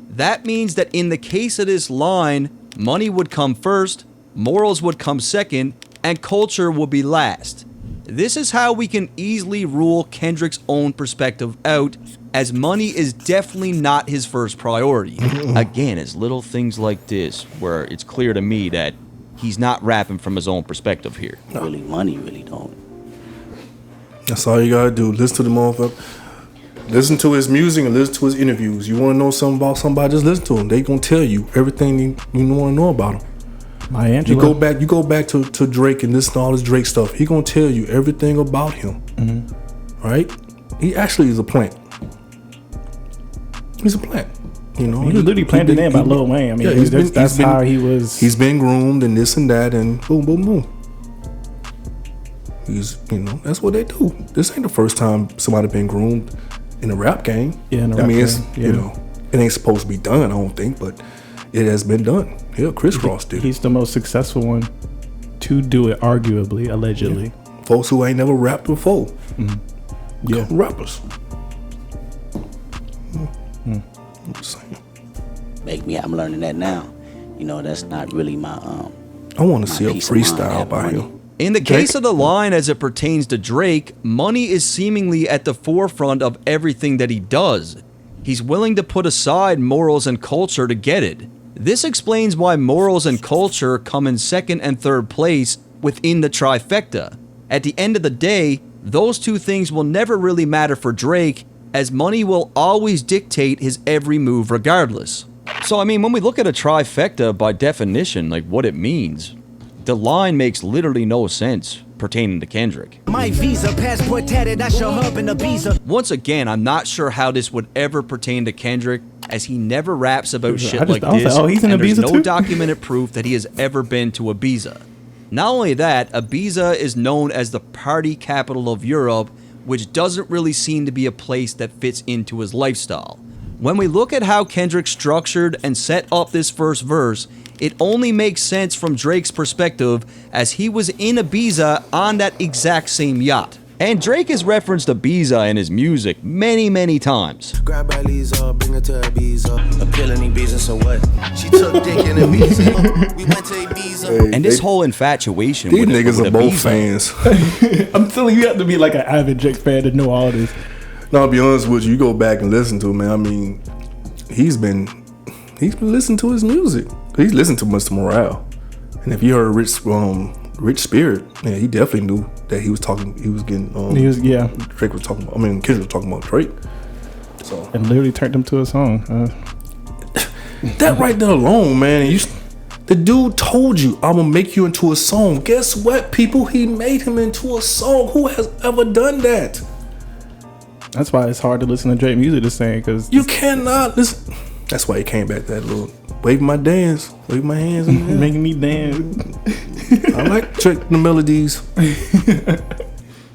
That means that in the case of this line, money would come first, morals would come second, and culture would be last. This is how we can easily rule Kendrick's own perspective out, as money is definitely not his first priority. Again, it's little things like this where it's clear to me that he's not rapping from his own perspective here. Really, money really don't. That's all you gotta do. Listen to the motherfucker. Listen to his music and listen to his interviews. You wanna know something about somebody, just listen to him. They gonna tell you everything you wanna know about him. You go back to Drake and listen to all this Drake stuff. He gonna tell you everything about him. Mm-hmm. Right? He actually is a plant. He's a plant. You know, he was literally planted in by Lil Wayne. I mean, that's how he was. He's been groomed and this and that and boom, boom, boom. That's what they do. This ain't the first time somebody been groomed in a rap game. Yeah, in a rap game. Yeah. It ain't supposed to be done, I don't think, but it has been done. Yeah, Chris Ross did. He's the most successful one to do it, arguably, allegedly. Yeah. Folks who ain't never rapped before. Mm-hmm. Yeah, rappers. I'm learning that now. You know, that's not really my I want to see a freestyle by him. In the case of the line as it pertains to Drake, money is seemingly at the forefront of everything that he does. He's willing to put aside morals and culture to get it. This explains why morals and culture come in second and third place within the trifecta. At the end of the day, those two things will never really matter for Drake, as money will always dictate his every move regardless. So I mean, when we look at a trifecta by definition, like what it means, the line makes literally no sense pertaining to Kendrick. My visa, passport tatted, I show hub in Ibiza. Once again, I'm not sure how this would ever pertain to Kendrick, as he never raps about shit like this, and there's no documented proof that he has ever been to Ibiza. Not only that, Ibiza is known as the party capital of Europe, which doesn't really seem to be a place that fits into his lifestyle. When we look at how Kendrick structured and set up this first verse, it only makes sense from Drake's perspective, as he was in Ibiza on that exact same yacht. And Drake has referenced Ibiza in his music many, many times. Grab Lisa, bring her to Ibiza. Appealing Ibiza, so what? She took dick in Ibiza. We went to Ibiza. And this whole infatuation these with niggas are both Ibiza. fans. I'm telling you, have to be like an avid Drake fan to know all this. No, I'll be honest with you. You go back and listen to him, man. I mean, he's been listening to his music. He's listened to Mr. Morale. And if you heard Rich Spirit, yeah, he definitely knew that he was talking. He was getting. Drake was talking about. I mean, Kendrick was talking about Drake. So and literally turned him to a song. That right there alone, man. The dude told you, I'm gonna make you into a song. Guess what, people? He made him into a song. Who has ever done that? That's why it's hard to listen to Drake music the same, because you cannot listen. That's why he came back that little wave my dance, wave my hands, and making me dance. I like Drake the melodies.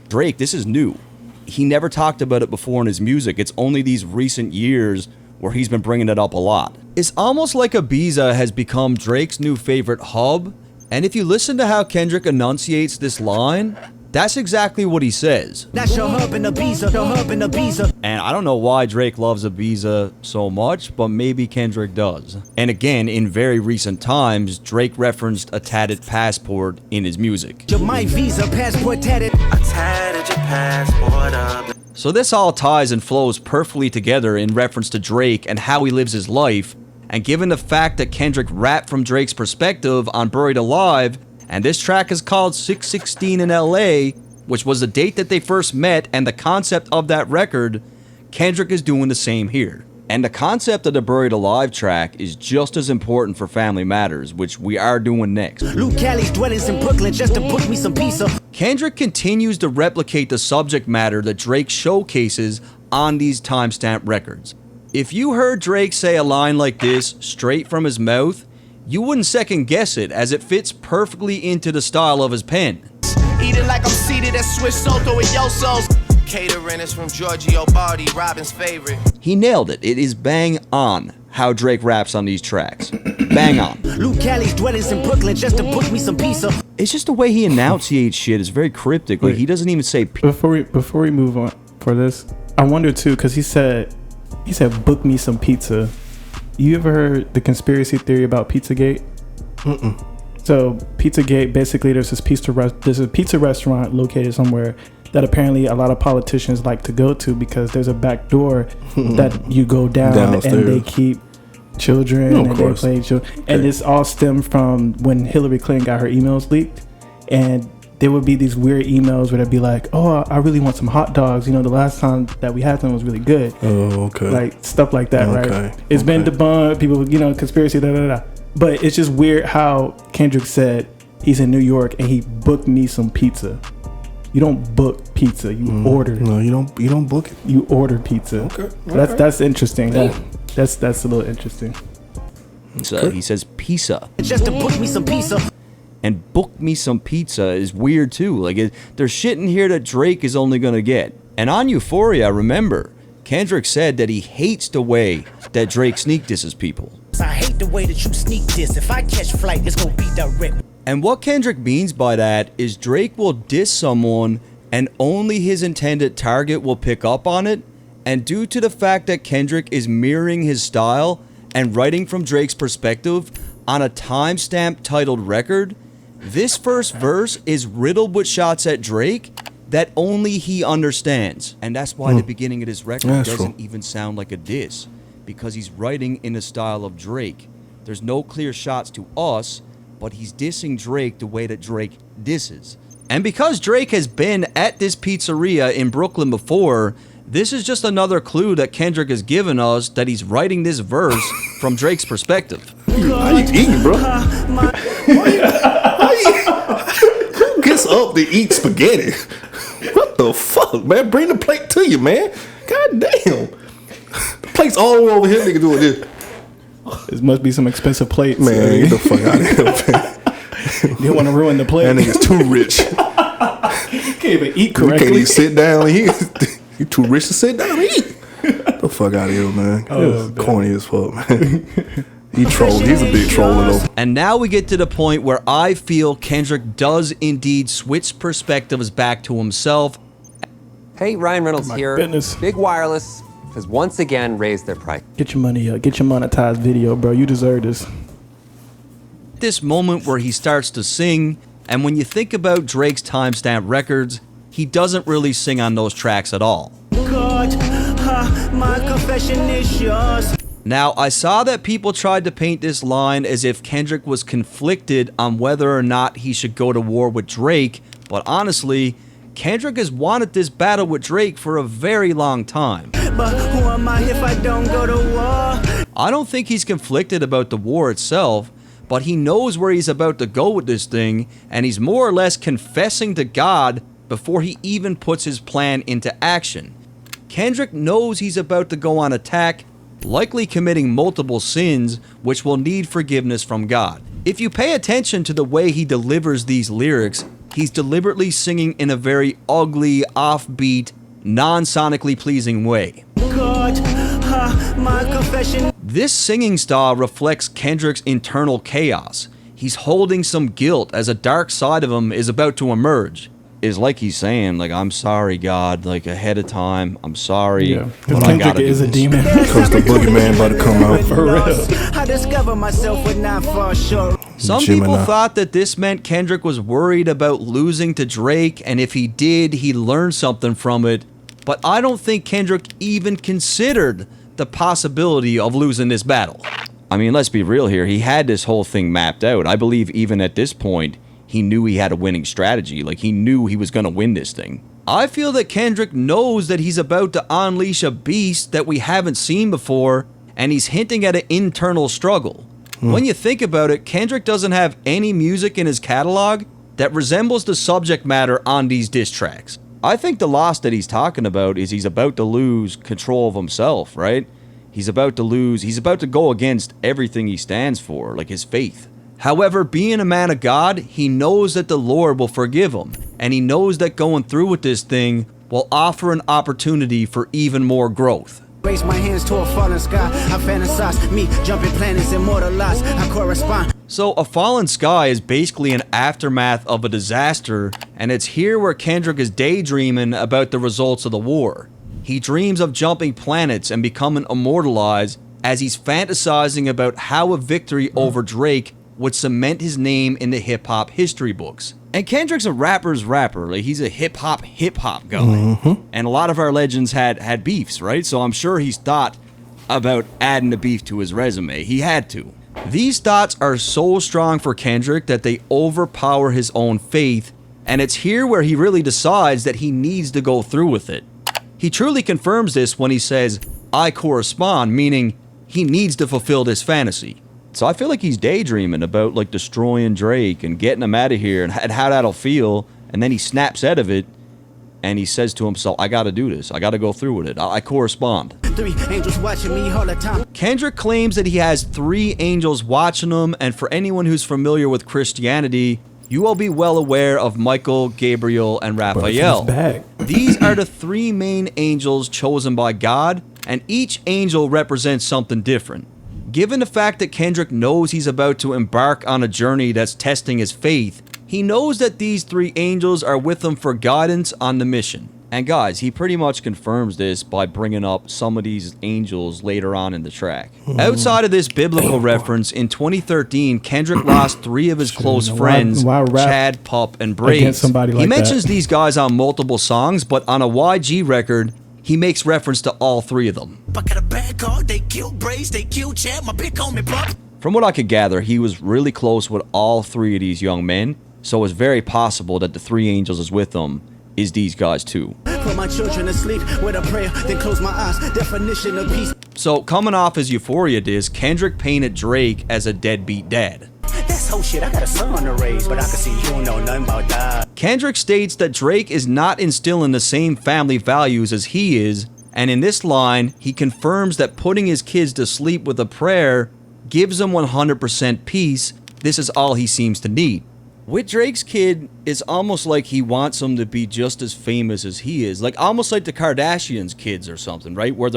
Drake, this is new. He never talked about it before in his music. It's only these recent years where he's been bringing it up a lot. It's almost like Ibiza has become Drake's new favorite hub, and if you listen to how Kendrick enunciates this line, that's exactly what he says. That's your hub in Ibiza, your hub in Ibiza. And I don't know why Drake loves Ibiza so much, but maybe Kendrick does. And again, in very recent times, Drake referenced a tatted passport in his music. My visa passport tatted. I tatted your passport up. So this all ties and flows perfectly together in reference to Drake and how he lives his life, and given the fact that Kendrick rapped from Drake's perspective on Buried Alive, and this track is called 616 in LA, which was the date that they first met and the concept of that record, Kendrick is doing the same here. And the concept of the Buried Alive track is just as important for Family Matters, which we are doing next. Luke Callie's dwellings in Brooklyn just to book me some pizza. Kendrick continues to replicate the subject matter that Drake showcases on these timestamp records. If you heard Drake say a line like this straight from his mouth, you wouldn't second guess it, as it fits perfectly into the style of his pen. Eating like I'm seated at Swiss Soto and Yoso's. Catering is from Giorgio Bardi, Robin's favorite. He nailed it. It is bang on how Drake raps on these tracks. Bang on. Luke Callie's dwellings in Brooklyn just to book me some pizza. It's just the way he enunciates shit is very cryptic. Like, he doesn't even say before we move on for this, I wonder too, because he said book me some pizza. You ever heard the conspiracy theory about Pizzagate? So Pizzagate, basically there's a pizza restaurant located somewhere that apparently a lot of politicians like to go to because there's a back door that you go downstairs. And they keep children and they play children. Okay. And this all stemmed from when Hillary Clinton got her emails leaked, and there would be these weird emails where they'd be like, oh, I really want some hot dogs. You know, the last time that we had them was really good. Oh, okay. Like stuff like that, right? It's been debunked. People, you know, conspiracy, But it's just weird how Kendrick said he's in New York and he booked me some pizza. You don't book pizza. You order. No, you don't book it. You order pizza. Okay. That's interesting. That's a little interesting. So he says pizza. Just to book me some pizza. And book me some pizza is weird too. Like, there's shit in here that Drake is only gonna get. And on Euphoria, remember, Kendrick said that he hates the way that Drake sneak disses people. I hate the way that you sneak diss. If I catch flight, it's gonna be direct. And what Kendrick means by that is Drake will diss someone and only his intended target will pick up on it. And due to the fact that Kendrick is mirroring his style and writing from Drake's perspective on a timestamp titled record, this first verse is riddled with shots at Drake that only he understands. And that's why the beginning of this record doesn't even sound like a diss, because he's writing in the style of Drake. There's no clear shots to us, but he's dissing Drake the way that Drake disses. And because Drake has been at this pizzeria in Brooklyn before, this is just another clue that Kendrick has given us that he's writing this verse from Drake's perspective. How you eating, bro? Who gets up to eat spaghetti? What the fuck, man? Bring the plate to you, man. God damn. The plate's all over here, nigga, doing this. This must be some expensive plates. Man, get the fuck out of here, man. You don't want to ruin the plate. That nigga's too rich. Can't even eat correctly. You can't even sit down. You too rich to sit down and eat. Get the fuck out of here, man. Oh, corny as fuck, man. He trolled. He's a big troller, though. And now we get to the point where I feel Kendrick does indeed switch perspectives back to himself. Hey, Ryan Reynolds here. Goodness. Big Wireless has once again raised their price. Get your money up. Get your monetized video, bro. You deserve this. This moment where he starts to sing, and when you think about Drake's timestamp records, he doesn't really sing on those tracks at all. God, my confession is yours. Now, I saw that people tried to paint this line as if Kendrick was conflicted on whether or not he should go to war with Drake, but honestly, Kendrick has wanted this battle with Drake for a very long time. But who am I if I don't go to war? I don't think he's conflicted about the war itself, but he knows where he's about to go with this thing, and he's more or less confessing to God before he even puts his plan into action. Kendrick knows he's about to go on attack, likely committing multiple sins, which will need forgiveness from God. If you pay attention to the way he delivers these lyrics, he's deliberately singing in a very ugly, offbeat, non-sonically pleasing way. God, my confession. This singing style reflects Kendrick's internal chaos. He's holding some guilt as a dark side of him is about to emerge. It's like he's saying, like, I'm sorry, God, like, ahead of time, I'm sorry, Yeah, but I Kendrick gotta is do a this. demon. Because the boogeyman about to come out. For real. I discover myself would not fall short. Some people thought that this meant Kendrick was worried about losing to Drake, and if he did, he'd learn something from it. But I don't think Kendrick even considered the possibility of losing this battle. I mean, let's be real here. He had this whole thing mapped out. I believe even at this point, he knew he had a winning strategy. Like, he knew he was going to win this thing. I feel that Kendrick knows that he's about to unleash a beast that we haven't seen before, and he's hinting at an internal struggle. When you think about it, Kendrick doesn't have any music in his catalog that resembles the subject matter on these diss tracks. I think the loss that he's talking about is he's about to lose control of himself, right? He's about to go against everything he stands for, like his faith. However, being a man of God, he knows that the Lord will forgive him, and he knows that going through with this thing will offer an opportunity for even more growth. Raise my hands to a fallen sky. I fantasize me jumping planets, immortalized. I correspond. So a fallen sky is basically an aftermath of a disaster, and it's here where Kendrick is daydreaming about the results of the war. He dreams of jumping planets and becoming immortalized as he's fantasizing about how a victory over Drake would cement his name in the hip-hop history books. And Kendrick's a rapper's rapper. Like, he's a hip-hop guy. And a lot of our legends had beefs, right? So I'm sure he's thought about adding the beef to his resume. He had to. These thoughts are so strong for Kendrick that they overpower his own faith, and it's here where he really decides that he needs to go through with it. He truly confirms this when he says, I correspond, meaning he needs to fulfill this fantasy. So I feel like he's daydreaming about, like, destroying Drake and getting him out of here and how that'll feel, and then he snaps out of it and he says to himself, I gotta do this, I gotta go through with it, I correspond. 3 angels watching me all the time. Kendrick claims that he has 3 angels watching him, and for anyone who's familiar with Christianity, you will be well aware of Michael, Gabriel, and Raphael. These are the 3 main angels chosen by God, and each angel represents something different. Given the fact that Kendrick knows he's about to embark on a journey that's testing his faith, he knows that these 3 angels are with him for guidance on the mission. And guys, he pretty much confirms this by bringing up some of these angels later on in the track. Outside of this biblical reference, in 2013, Kendrick lost 3 of his close friends, Chad, Pup, and Braves. He mentions these guys on multiple songs, but on a YG record, he makes reference to all 3 of them. From what I could gather, he was really close with all 3 of these young men, so it's very possible that the 3 angels is with him is these guys too. Put my children to sleep with a prayer, then close my eyes. Definition of peace. So coming off his Euphoria diss, Kendrick painted Drake as a deadbeat dad. That's whole shit. I got a son to raise, but I can see you don't know nothing about that. Kendrick states that Drake is not instilling the same family values as he is, and in this line, he confirms that putting his kids to sleep with a prayer gives him 100% peace. This is all he seems to need. With Drake's kid, it's almost like he wants them to be just as famous as he is. Like, almost like the Kardashians' kids or something, right? Where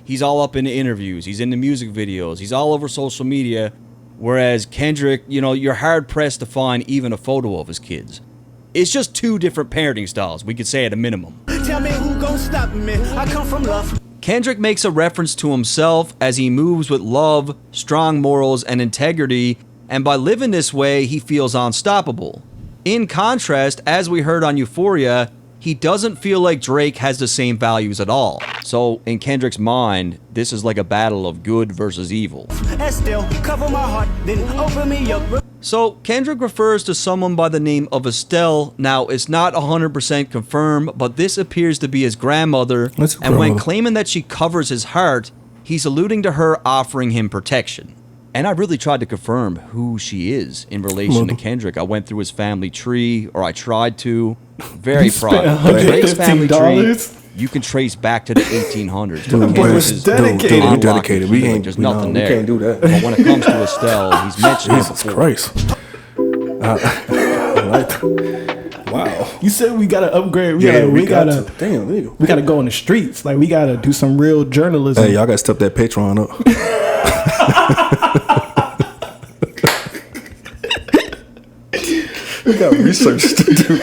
he's all up in the interviews, he's in the music videos, he's all over social media. Whereas Kendrick, you know, you're hard-pressed to find even a photo of his kids. It's just 2 different parenting styles, we could say at a minimum. Tell me who gon' stop me. I come from love. Kendrick makes a reference to himself as he moves with love, strong morals, and integrity, and by living this way, he feels unstoppable. In contrast, as we heard on Euphoria, he doesn't feel like Drake has the same values at all. So, in Kendrick's mind, this is like a battle of good versus evil. And still, cover my heart, then open me up. So, Kendrick refers to someone by the name of Estelle. Now, it's not 100% confirmed, but this appears to be his grandmother. And when claiming that she covers his heart, he's alluding to her offering him protection. And I really tried to confirm who she is in relation to Kendrick. I went through his family tree, or I tried to. Very proud. Drake's family tree, you can trace back to the 1800s. Dude, Kendrick dedicated. is Dedicated. We ain't. There's nothing there. We can't do that. But when it comes to Estelle, he's mentioned Jesus Christ. I like that. Wow. You said we gotta upgrade. We gotta go in the streets. Like we gotta do some real journalism. Hey, y'all gotta step that Patreon up. We got research to do.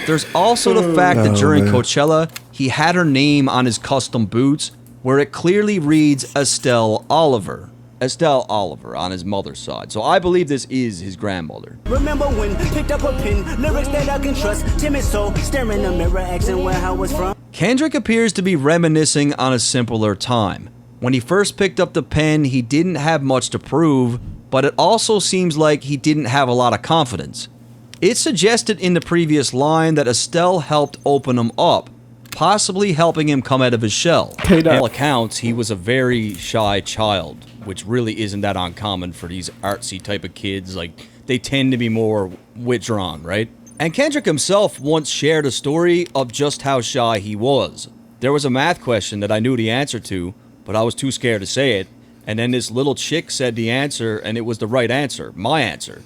There's also the fact that during Coachella, he had her name on his custom boots, where it clearly reads Estelle Oliver. Estelle Oliver on his mother's side. So I believe this is his grandmother. Remember when picked up a pen, lyrics that I can trust, timid soul, staring in the mirror, asking where I was from. Kendrick appears to be reminiscing on a simpler time. When he first picked up the pen, he didn't have much to prove, but it also seems like he didn't have a lot of confidence. It's suggested in the previous line that Estelle helped open him up, possibly helping him come out of his shell. By all accounts, he was a very shy child, which really isn't that uncommon for these artsy type of kids. Like, they tend to be more withdrawn, right? And Kendrick himself once shared a story of just how shy he was. There was a math question that I knew the answer to, but I was too scared to say it. And then this little chick said the answer, and it was the right answer, my answer.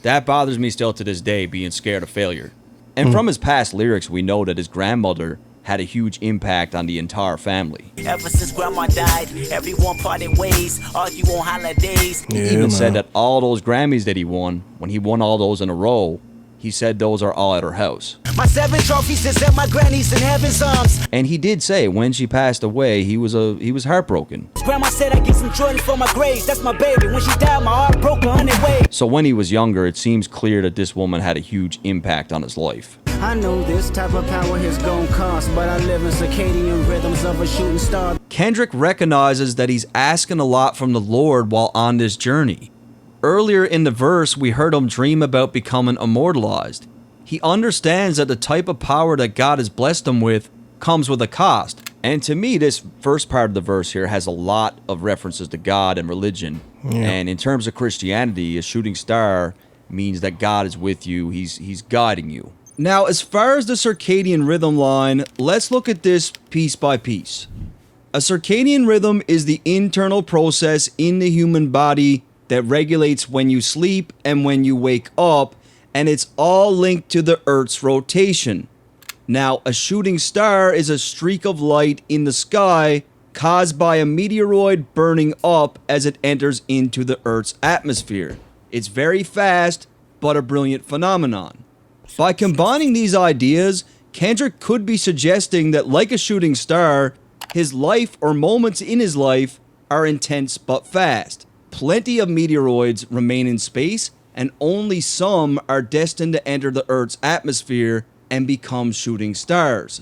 That bothers me still to this day, being scared of failure. And from his past lyrics, we know that his grandmother had a huge impact on the entire family. Ever since grandma died, everyone parted ways, argue on holidays. He even said that all those Grammys that he won, when he won all those in a row, he said those are all at her house. My 7 trophies is at my granny's in heaven's arms. And he did say when she passed away, he was heartbroken. Grandma said I get some Jordans for my grades. That's my baby. When she died, my heart broke 100 ways. So when he was younger, it seems clear that this woman had a huge impact on his life. I know this type of power has gone cost, but I live in circadian rhythms of a shooting star. Kendrick recognizes that he's asking a lot from the Lord while on this journey. Earlier in the verse, we heard him dream about becoming immortalized. He understands that the type of power that God has blessed him with comes with a cost. And to me, this first part of the verse here has a lot of references to God and religion. Yeah. And in terms of Christianity, a shooting star means that God is with you, he's guiding you. Now, as far as the circadian rhythm line, let's look at this piece by piece. A circadian rhythm is the internal process in the human body that regulates when you sleep and when you wake up, and it's all linked to the Earth's rotation. Now, a shooting star is a streak of light in the sky caused by a meteoroid burning up as it enters into the Earth's atmosphere. It's very fast, but a brilliant phenomenon. By combining these ideas, Kendrick could be suggesting that, like a shooting star, his life or moments in his life are intense but fast. Plenty of meteoroids remain in space, and only some are destined to enter the Earth's atmosphere and become shooting stars.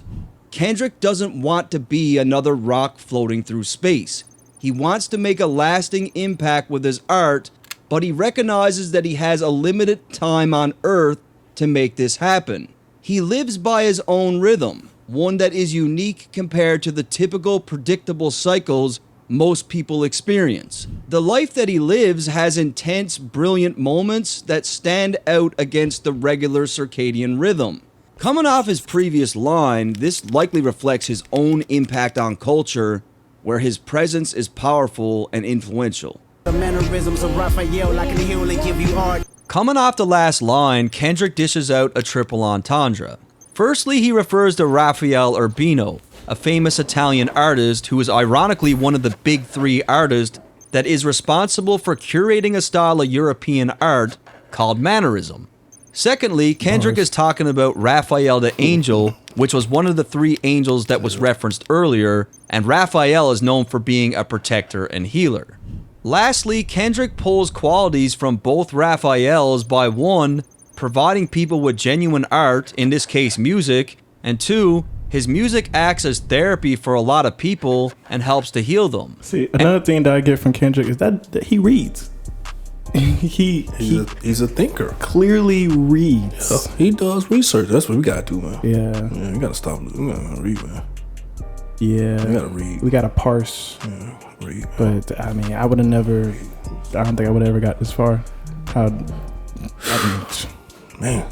Kendrick doesn't want to be another rock floating through space. He wants to make a lasting impact with his art, but he recognizes that he has a limited time on Earth to make this happen. He lives by his own rhythm, one that is unique compared to the typical predictable cycles most people experience. The life that he lives has intense, brilliant moments that stand out against the regular circadian rhythm. Coming off his previous line, this likely reflects his own impact on culture, where his presence is powerful and influential. The mannerisms of Raphael, I can heal and give you art. Coming off the last line, Kendrick dishes out a triple entendre. Firstly, he refers to Raphael Urbino, a famous Italian artist who is ironically one of the big three artists that is responsible for curating a style of European art called mannerism. Secondly, Kendrick is talking about Raphael the Angel, which was one of the three angels that was referenced earlier, and Raphael is known for being a protector and healer. Lastly, Kendrick pulls qualities from both Raphaels by 1, providing people with genuine art, in this case music, and 2, His music acts as therapy for a lot of people and helps to heal them. See, another thing that I get from Kendrick is that he reads. He's a thinker. Clearly reads. Yeah, he does research. That's what we gotta do, man. Yeah. Yeah, we gotta stop. We gotta read, man. Yeah. We gotta read. We gotta parse. Yeah, read. But I mean, I would have never. I don't think I would have ever got this far. Man.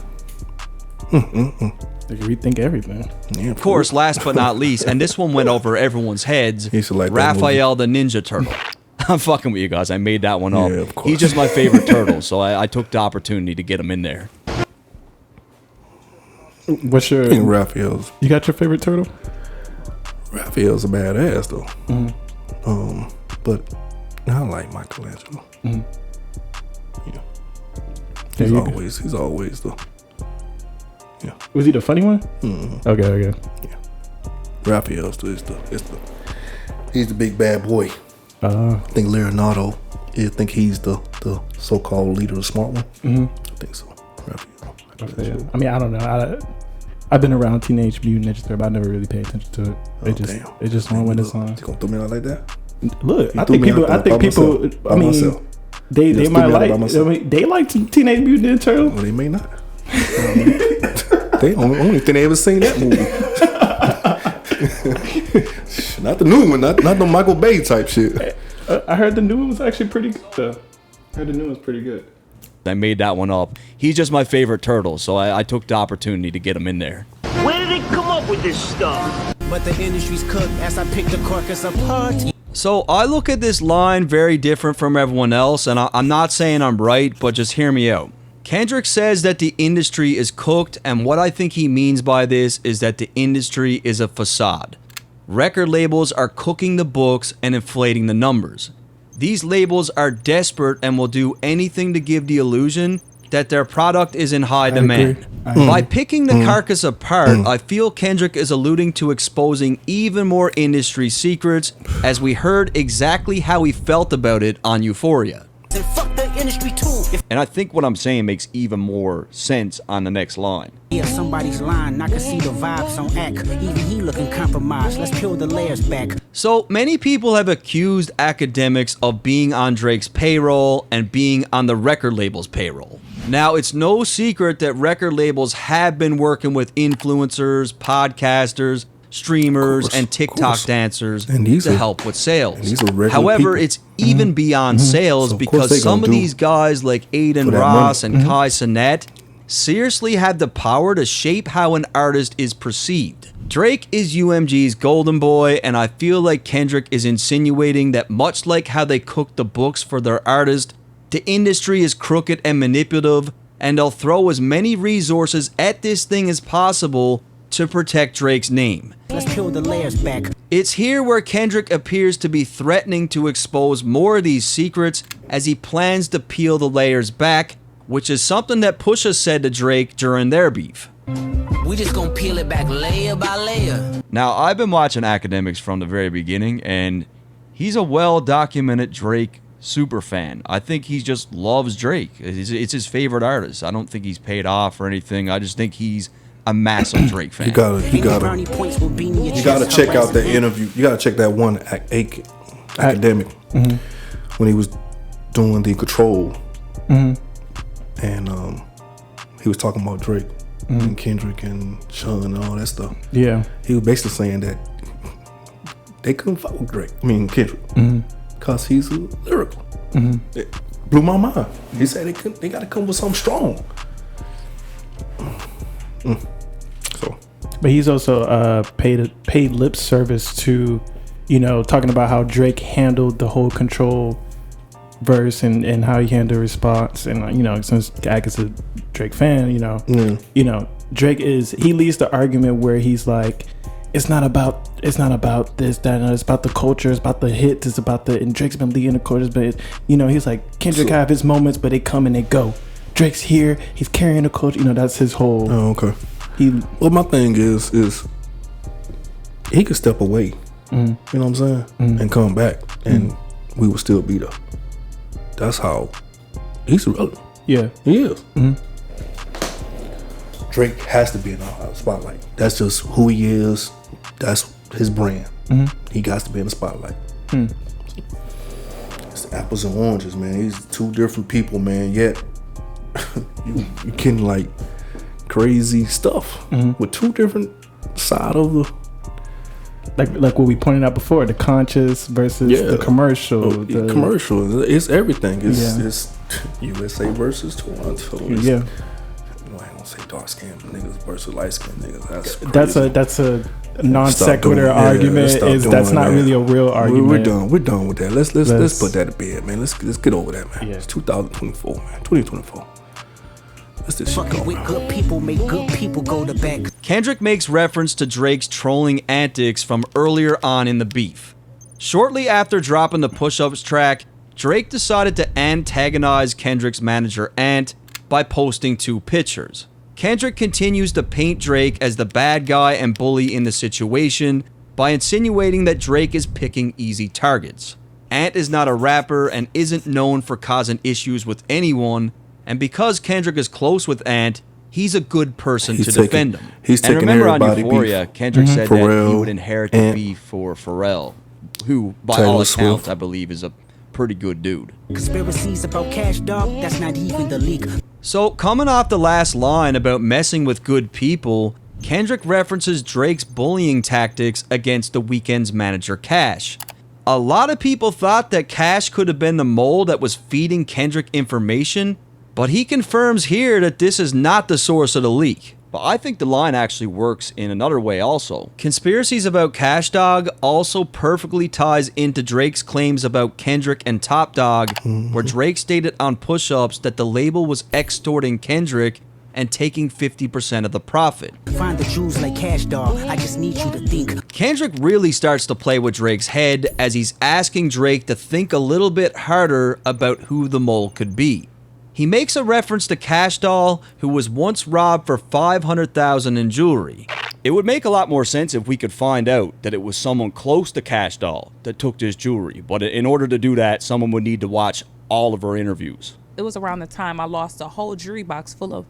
They can rethink everything. Yeah, of course, last but not least, and this one went over everyone's heads, like Raphael the Ninja Turtle. I'm fucking with you guys. I made that one up. Yeah, of course. He's just my favorite turtle, so I took the opportunity to get him in there. What's your... I think Raphael's... You got your favorite turtle? Raphael's a badass, though. But I like Michelangelo. Yeah. He's always the... Yeah. Was he the funny one? Okay. Yeah. Raphael's he's the big bad boy. I think Leonardo, I think he's the so-called leader, the smart one. I think so. Raphael. Okay. I mean, I don't know. I've been around Teenage Mutant Ninja Turtles, but I never really paid attention to it. It just on when it's on. You gonna throw me out like that? Look, I think people. I mean, they might like. I mean, they like Teenage Mutant Ninja Turtles. Well, they may not. They only thing they ever seen that movie. Not the new one, not the Michael Bay type shit. I heard the new one was actually pretty good though. I heard the new one's pretty good. I made that one up. He's just my favorite turtle, so I took the opportunity to get him in there. Where did they come up with this stuff? But the industry's cooked as I pick the carcass apart. So I look at this line very different from everyone else, and I'm not saying I'm right, but just hear me out. Kendrick says that the industry is cooked, and what I think he means by this is that the industry is a facade. Record labels are cooking the books and inflating the numbers. These labels are desperate and will do anything to give the illusion that their product is in high demand. By picking the carcass apart, I feel Kendrick is alluding to exposing even more industry secrets, as we heard exactly how he felt about it on Euphoria. And I think what I'm saying makes even more sense on the next line. Yeah, somebody's line, I can see the vibes on act. Even he looking compromised. Let's peel the layers back. So many people have accused academics of being on Drake's payroll and being on the record label's payroll. Now, it's no secret that record labels have been working with influencers, podcasters, streamers, and TikTok dancers to help with sales. However, it's even beyond sales, because some of these guys like Aiden Ross and Kai Cenat seriously have the power to shape how an artist is perceived. Drake is UMG's golden boy, and I feel like Kendrick is insinuating that much like how they cook the books for their artist, the industry is crooked and manipulative, and they'll throw as many resources at this thing as possible to protect Drake's name. Let's peel the layers back. It's here where Kendrick appears to be threatening to expose more of these secrets as he plans to peel the layers back, which is something that Pusha said to Drake during their beef. We just gonna peel it back layer by layer. Now, I've been watching Academics from the very beginning, and he's a well-documented Drake super fan. I think he just loves Drake. It's his favorite artist. I don't think he's paid off or anything. I just think he's a massive Drake fan. You gotta check out that interview. You gotta check that one academic when he was doing the Control, and he was talking about Drake and Kendrick and Sean and all that stuff. Yeah, he was basically saying that they couldn't fuck with Drake. I mean Kendrick, because he's lyrical. It blew my mind. He said they gotta come with something strong. But he's also paid lip service to, talking about how Drake handled the whole Control verse and how he handled response. And since Ag is a Drake fan, Drake he leads the argument where he's like, it's not about this, that, and it's about the culture, it's about the hits, it's about and Drake's been leading the culture, but he's like, Kendrick have his moments, but they come and they go. Drake's here, he's carrying the culture. That's his whole. Oh, okay. Well, my thing is he could step away, you know what I'm saying, and come back, and we would still be there. That's how he's relevant. Yeah, he is. Drake has to be in the spotlight. That's just who he is. That's his brand. He got to be in the spotlight. It's apples and oranges, man. He's two different people, man. Yet you getting like crazy stuff with two different side of the. Like what we pointed out before, the conscious versus the commercial. The commercial, it's everything. It's USA versus Toronto. It's, I ain't gonna say dark skinned niggas versus light skinned niggas. That's crazy. That's a non sequitur argument. That's not really a real argument. We're done with that. Let's put that to bed, man. Let's get over that, man. It's 2024, man. 2024. Fucking with good people make good people go to bed. Kendrick makes reference to Drake's trolling antics from earlier on in the beef. Shortly after dropping the Push-Ups track, Drake decided to antagonize Kendrick's manager Ant by posting 2 pictures. Kendrick continues to paint Drake as the bad guy and bully in the situation by insinuating that Drake is picking easy targets. Ant is not a rapper and isn't known for causing issues with anyone, and because Kendrick is close with Ant, he's a good person to defend him. He's and taking remember on everybody Euphoria, beef. Kendrick said that Pharrell, he would inherit the beef for Pharrell, who, by Taylor all accounts, Swift. I believe is a pretty good dude. Conspiracies about cash, dog, that's not even the leak. So, coming off the last line about messing with good people, Kendrick references Drake's bullying tactics against The Weeknd's manager Cash. A lot of people thought that Cash could have been the mole that was feeding Kendrick information, but he confirms here that this is not the source of the leak. But I think the line actually works in another way also. Conspiracies about Cash Dog also perfectly ties into Drake's claims about Kendrick and Top Dog, where Drake stated on Push-Ups that the label was extorting Kendrick and taking 50% of the profit. Find the Jews like Cash Dog, I just need you to think. Kendrick really starts to play with Drake's head as he's asking Drake to think a little bit harder about who the mole could be. He makes a reference to Cash Doll, who was once robbed for $500,000 in jewelry. It would make a lot more sense if we could find out that it was someone close to Cash Doll that took this jewelry, but in order to do that, someone would need to watch all of her interviews. It was around the time I lost a whole jewelry box full of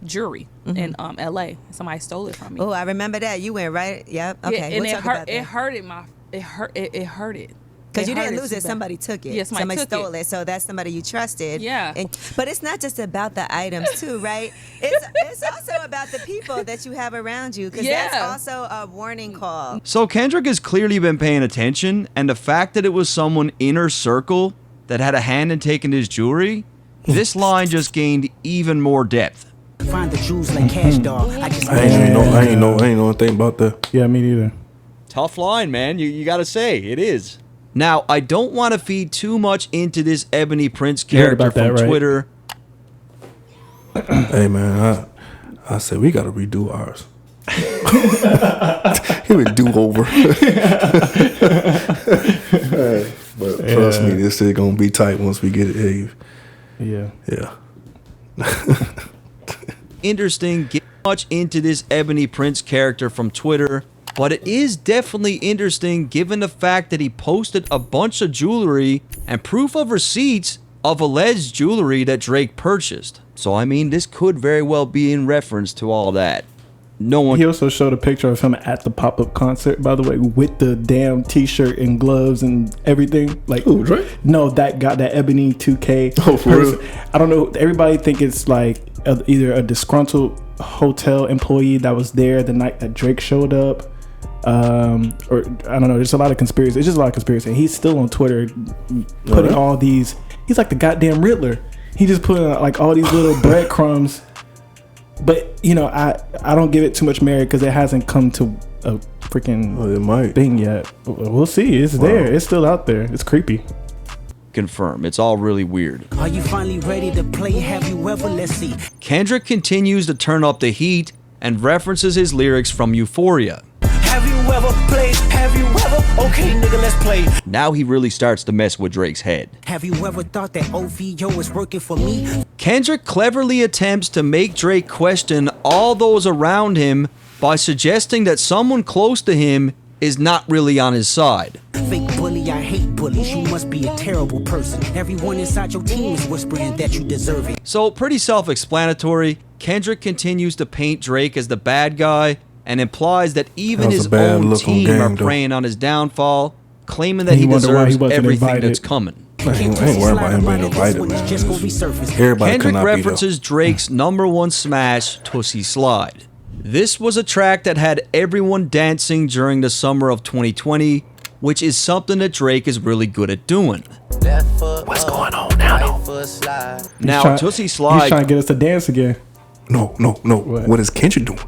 jewelry in LA. Somebody stole it from me. Oh, I remember that. You went right. Yep. Okay. Yeah, and we'll talk about that. it hurted my. It hurted. Because you didn't lose it, somebody took it. Yeah, somebody stole it. So that's somebody you trusted. Yeah. But it's not just about the items too, right? It's also about the people that you have around you, because that's also a warning call. So Kendrick has clearly been paying attention, and the fact that it was someone inner circle that had a hand in taking his jewelry, this line just gained even more depth. Find the Jews like Cash Dog. I ain't know anything about that. Yeah, me neither. Tough line, man. You gotta say, it is. Now, I don't want to feed too much into this Ebony Prince character from Twitter. Hey, man, I said we got to redo ours. He would do over. But trust me, this is going to be tight once we get it. Yeah. Interesting. Get much into this Ebony Prince character from Twitter. But it is definitely interesting given the fact that he posted a bunch of jewelry and proof of receipts of alleged jewelry that Drake purchased. So, I mean, this could very well be in reference to all that. No one. He also showed a picture of him at the pop-up concert, by the way, with the damn t-shirt and gloves and everything. Like, ooh, Drake? No, that got that Ebony 2K. Oh, for real? I don't know. Everybody think it's like either a disgruntled hotel employee that was there the night that Drake showed up. Or I don't know, there's a lot of conspiracy. It's just a lot of conspiracy. He's still on Twitter putting all these, he's like the goddamn Riddler. He just put like all these little breadcrumbs. But you know, I don't give it too much merit because it hasn't come to a freaking thing yet. We'll see. It's there. It's still out there. It's creepy. Confirm. It's all really weird. Are you finally ready to play? Have you ever? Let's see. Kendrick continues to turn up the heat and references his lyrics from Euphoria. Have you ever played? Have you ever? Okay, nigga, let's play. Now he really starts to mess with Drake's head. Have you ever thought that OVO is working for me? Kendrick cleverly attempts to make Drake question all those around him by suggesting that someone close to him is not really on his side. Fake bully, I hate bullies. You must be a terrible person. Everyone inside your team is whispering that you deserve it. So pretty self-explanatory. Kendrick continues to paint Drake as the bad guy and implies that even his own team are preying on his downfall, claiming that he deserves everything that's coming. I ain't worried about him being invited, man. Kendrick references Drake's #1 smash, Tootsie Slide. This was a track that had everyone dancing during the summer of 2020, which is something that Drake is really good at doing. What's going on now? Now, Tootsie Slide... He's trying to get us to dance again. No. What is Kendrick doing?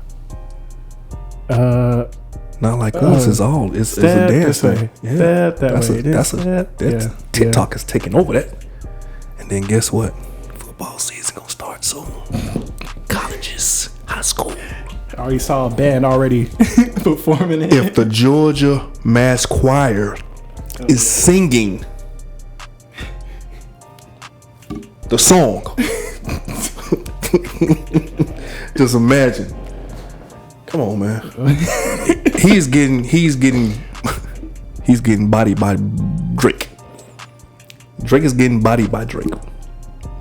Not like us. It's a dance thing. Yeah, that's TikTok is taking over that. And then guess what? Football season gonna start soon. Colleges, high school. I already saw a band already performing it. If the Georgia Mass Choir is singing the song, just imagine. Come on, man. He's getting bodied by Drake. Drake is getting bodied by Drake.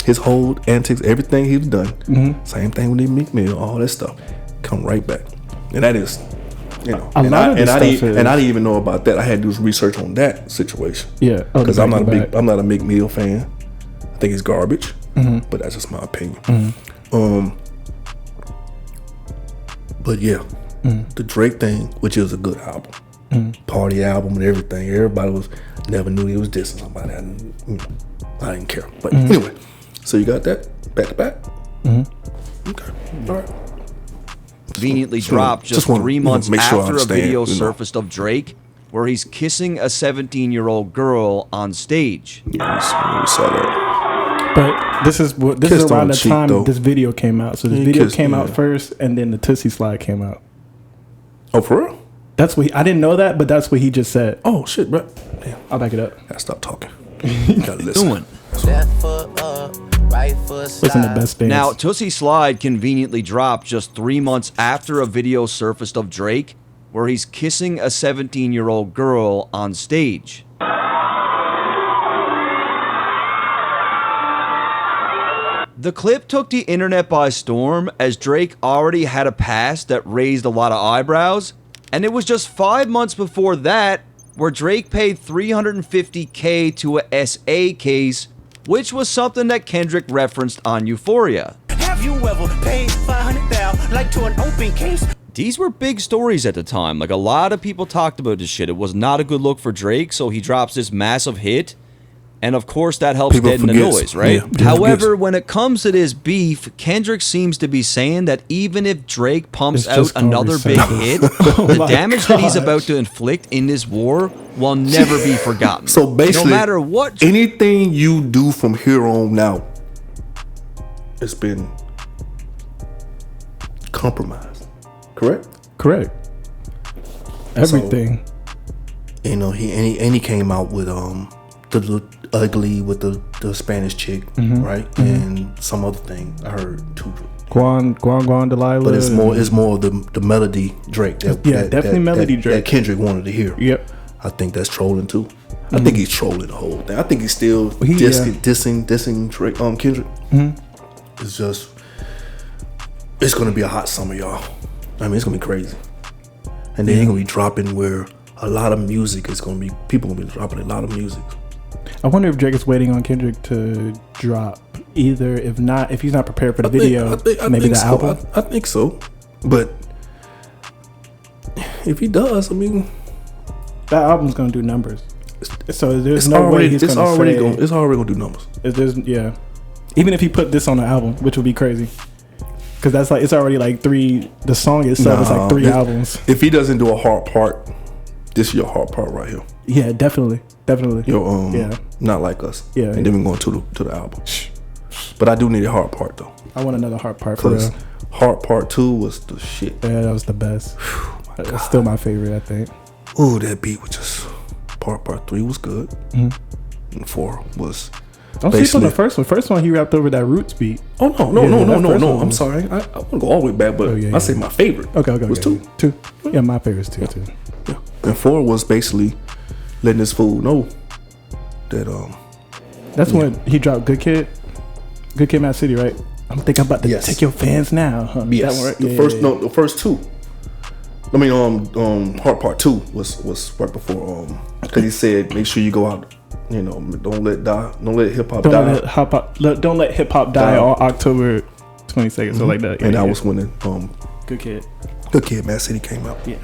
His whole antics, everything he's done. Same thing with Meek Mill, all that stuff. Come right back. And that is, you know, I didn't even know about that. I had to do research on that situation. Yeah. Because I'm not a Meek Mill fan. I think he's garbage. But that's just my opinion. But yeah, the Drake thing, which is a good album, party album and everything. Everybody never knew he was dissing somebody. I didn't care. But anyway, so you got that back to back. Okay, all right. Conveniently dropped just 3 months after a video surfaced of Drake, where he's kissing a 17-year-old girl on stage. Yeah, we saw that. But this is around the time this video came out. So this video came out first, and then the Tootsie Slide came out. Oh, for real? That's what I didn't know that, but that's what he just said. Oh shit, bro. Damn, I'll back it up. Gotta stop talking. You gotta listen. Listen to best dance. Now, Tootsie Slide conveniently dropped just 3 months after a video surfaced of Drake, where he's kissing a 17-year-old girl on stage. The clip took the internet by storm, as Drake already had a past that raised a lot of eyebrows, and it was just 5 months before that where Drake paid $350K to a SA case, which was something that Kendrick referenced on Euphoria. Have you ever paid $500,000 like to an open case? These were big stories at the time. Like, a lot of people talked about this shit. It was not a good look for Drake, so he drops this massive hit. And of course that helps deaden the noise, right? Yeah, however, when it comes to this beef, Kendrick seems to be saying that even if Drake pumps out another big hit, the damage that he's about to inflict in this war will never be forgotten. So basically, no matter what, anything you do from here on out, it's been compromised. Correct? Correct. Everything. So, you know, he came out with the ugly with the Spanish chick, right? And some other thing I heard too. Guan Delilah. But it's more of the melody Drake. Definitely melody Drake that Kendrick wanted to hear. Yep. I think that's trolling too. I think he's trolling the whole thing. I think he's still dissing Drake, Kendrick. It's just, it's gonna be a hot summer, y'all. I mean, it's gonna be crazy. And then he's gonna be dropping where a lot of music is gonna be. People gonna be dropping a lot of music. I wonder if Drake is waiting on Kendrick to drop either. If he's not prepared for the video, maybe the album. I think so. But if he does, I mean, that album's gonna do numbers. So there's no way he's gonna say it's already gonna do numbers. Even if he put this on the album, which would be crazy, because that's like it's already like three. The song itself is like 3 albums. If he doesn't do a hard part, this is your hard part right here. Yeah, definitely. Not Like Us. Yeah, and then we're going to the album. But I do need a hard part though. I want another hard part for real. Hard Part 2 was the shit. Yeah, that was the best. It's still my favorite, I think. Ooh, that beat was just part 3 was good. And 4 was. Don't sleep on the first one. First one he rapped over that Roots beat. Oh no. I'm sorry. I want to go all the way back, but I say my favorite. Okay. Was 2. Yeah, my favorite's 2 too. Yeah. And 4 was basically letting this fool know That's when he dropped Good Kid, Mad City, right? I'm thinking about to take your fans now. Huh? Yes, that one, right? the first two. I mean, Heart Part 2 was right before. Because he said, make sure you go out. You know, don't let hip hop die. Don't let hip hop die on October 22nd, so like that. And that was when the Good Kid, Mad City came out. Yeah.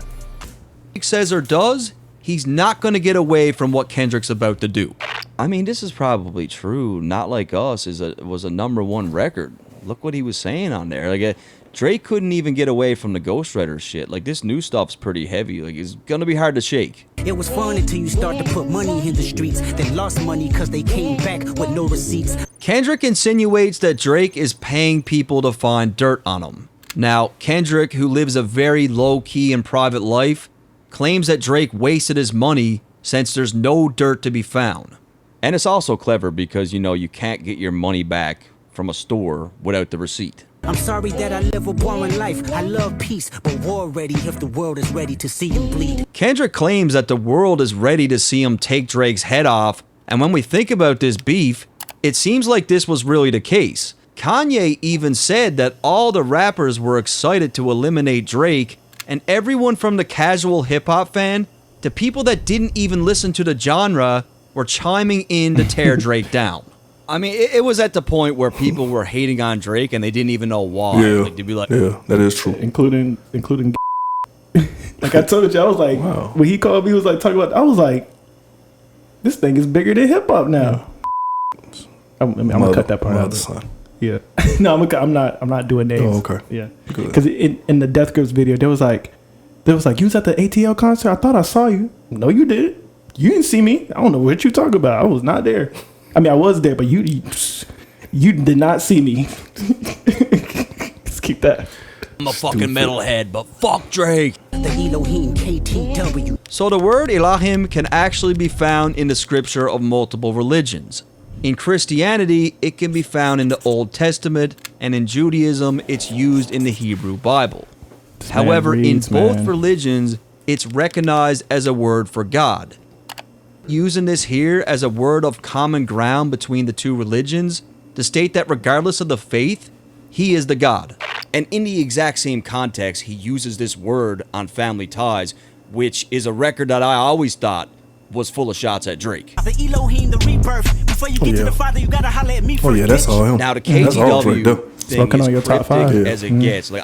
He says or does, he's not going to get away from what Kendrick's about to do. I mean, this is probably true. Not Like Us was a #1 record. Look what he was saying on there. Like Drake couldn't even get away from the ghostwriter shit. Like this new stuff's pretty heavy. Like it's gonna be hard to shake. It was fun until you start to put money in the streets. They lost money because they came back with no receipts. Kendrick insinuates that Drake is paying people to find dirt on him. Now, Kendrick, who lives a very low-key and private life, claims that Drake wasted his money since there's no dirt to be found. And it's also clever because, you know, you can't get your money back from a store without the receipt. I'm sorry that I live a boring life. I love peace, but war ready if the world is ready to see him bleed. Kendrick claims that the world is ready to see him take Drake's head off, and when we think about this beef, it seems like this was really the case. Kanye even said that all the rappers were excited to eliminate Drake, and everyone from the casual hip-hop fan to people that didn't even listen to the genre were chiming in to tear Drake down. I mean, it was at the point where people were hating on Drake and they didn't even know why. Yeah, like, they'd be like, yeah, that is true. Including like I told you, I was like, wow. When he called me, he was like talking about. I was like, this thing is bigger than hip hop now. I'm gonna cut that part out. Son. Yeah, no, I'm not doing names. Oh, okay. Yeah, because in the Death Grips video, they was like, you was at the ATL concert. I thought I saw you. No, you did. You didn't see me. I don't know what you talking about. I was not there. I mean, I was there, but you did not see me. Let's keep that. I'm a fucking metalhead, but fuck Drake. The Elohim KTW. So the word Elohim can actually be found in the scripture of multiple religions. In Christianity, it can be found in the Old Testament, and in Judaism, it's used in the Hebrew Bible. However, in both religions, it's recognized as a word for God. Using this here as a word of common ground between the two religions to state that regardless of the faith, he is the God. And in the exact same context, he uses this word on Family Ties, which is a record that I always thought was full of shots at Drake. The Elohim, the rebirth. Before you get to the Father, you gotta holler at me for that's all him. Now the KTW thing on your is top cryptic 5 as it gets. Like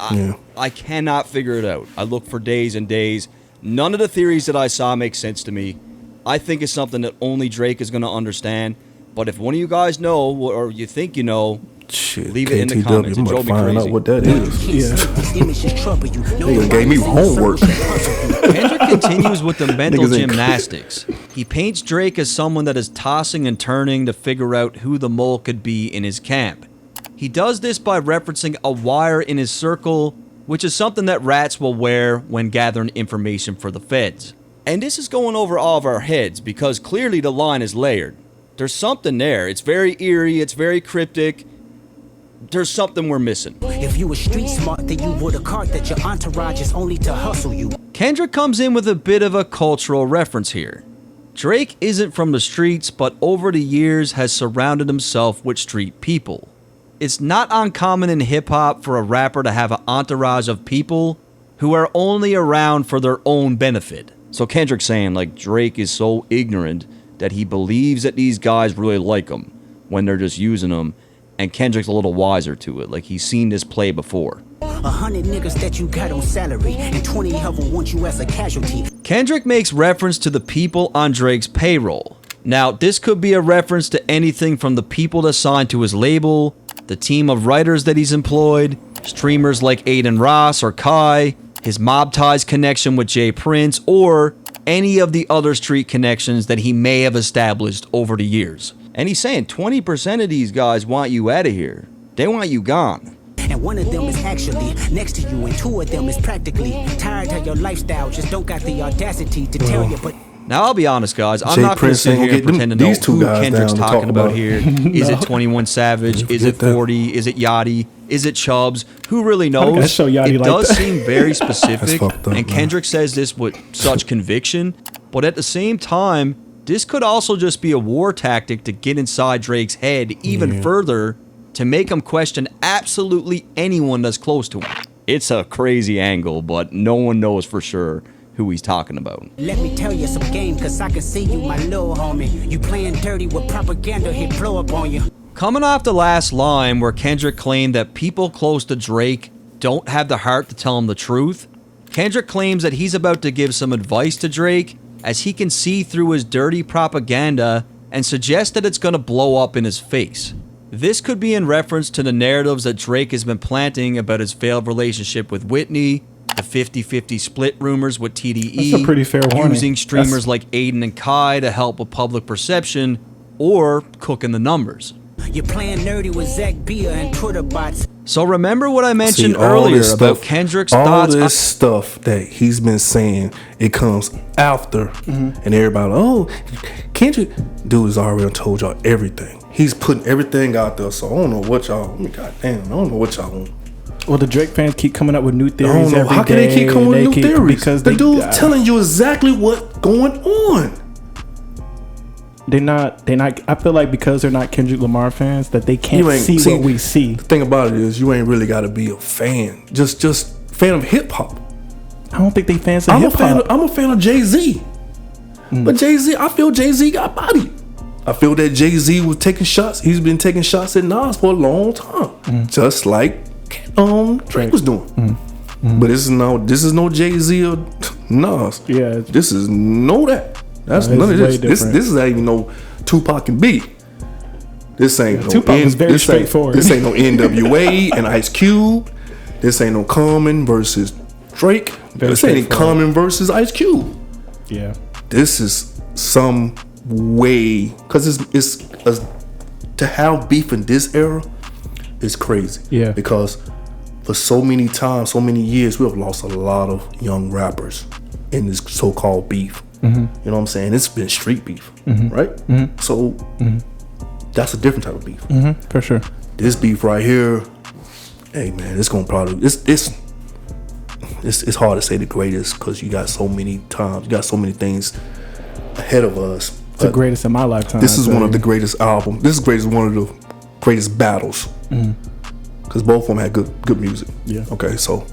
I cannot figure it out. I look for days and days. None of the theories that I saw make sense to me. I think it's something that only Drake is going to understand. But if one of you guys know, or you think you know, leave it in the comments. It drove me crazy. Out what that is. Yeah. Niggas gave me homework. Kendrick continues with the mental gymnastics. He paints Drake as someone that is tossing and turning to figure out who the mole could be in his camp. He does this by referencing a wire in his circle, which is something that rats will wear when gathering information for the feds. And this is going over all of our heads because clearly the line is layered. There's something there. It's very eerie. It's very cryptic. There's something we're missing. If you were street smart, then you would have caught that your entourage is only to hustle you. Kendrick comes in with a bit of a cultural reference here. Drake isn't from the streets, but over the years has surrounded himself with street people. It's not uncommon in hip-hop for a rapper to have an entourage of people who are only around for their own benefit. So Kendrick's saying, like, Drake is so ignorant that he believes that these guys really like him when they're just using him, and Kendrick's a little wiser to it. Like, he's seen this play before. 100 niggas that you got on salary, and 20 of them want you as a casualty. Kendrick makes reference to the people on Drake's payroll. Now, this could be a reference to anything from the people that signed to his label, the team of writers that he's employed, streamers like Aiden Ross or Kai, his Mob Ties connection with Jay Prince, or any of the other street connections that he may have established over the years. And he's saying 20% of these guys want you out of here. They want you gone. And one of them is actually next to you, and two of them is practically tired of your lifestyle, just don't got the audacity to tell you, but... Now, I'll be honest, guys. I'm not going to sit here and pretend to know who Kendrick's talking about here. Is it 21 Savage? Is it 40? Is it Yachty? Is it Chubbs? Who really knows? It does seem very specific, and Kendrick says this with such conviction, but at the same time, This could also just be a war tactic to get inside Drake's head even further to make him question absolutely anyone that's close to him. It's a crazy angle, but no one knows for sure who he's talking about. Let me tell you some game, cause I can see you, my little homie. You playing dirty with propaganda, hit blow up on you. Coming off the last line where Kendrick claimed that people close to Drake don't have the heart to tell him the truth, Kendrick claims that he's about to give some advice to Drake as he can see through his dirty propaganda and suggests that it's gonna blow up in his face. This could be in reference to the narratives that Drake has been planting about his failed relationship with Whitney, the 50-50 split rumors with TDE, That's a pretty fair warning. using streamers like Aiden and Kai to help with public perception, or cooking the numbers. You're playing nerdy with Zach Bia and Twitter bots. So remember what I mentioned earlier about Kendrick's thoughts? All this stuff that he's been saying, it comes after, and everybody, oh, Kendrick, dude has already told y'all everything. He's putting everything out there, so I don't know what y'all, goddamn, I don't know what y'all want. Well, the Drake fans keep coming up with new theories I don't know. every How can day, they keep coming with new theories? Because the dude's telling you exactly what's going on. They're not, I feel like because they're not Kendrick Lamar fans, that they can't see what we see. The thing about it is, you ain't really got to be a fan. Just fan of hip-hop. I don't think they fans of hip-hop. I'm a fan of Jay-Z. But Jay-Z, I feel Jay-Z got body. I feel that Jay-Z was taking shots. He's been taking shots at Nas for a long time. Just like Drake was doing. But this is no Jay-Z or Nas. Yeah. This is no that. That's none of this. This is not even no Tupac and Biggie. This ain't Tupac is very straightforward. This ain't no NWA and Ice Cube. This ain't no Common versus Drake. This ain't Common versus Ice Cube. Yeah. This is some way, because it's to have beef in this era is crazy. Yeah. Because for so many times, so many years, we have lost a lot of young rappers in this so-called beef. You know what I'm saying? It's been street beef, right? So that's a different type of beef. For sure. This beef right here, hey man, it's gonna probably it's hard to say the greatest because you got so many times, you got so many things ahead of us. It's the greatest in my lifetime. This is one of the greatest albums. This is one of the greatest battles because both of them had good music. Yeah. Okay, so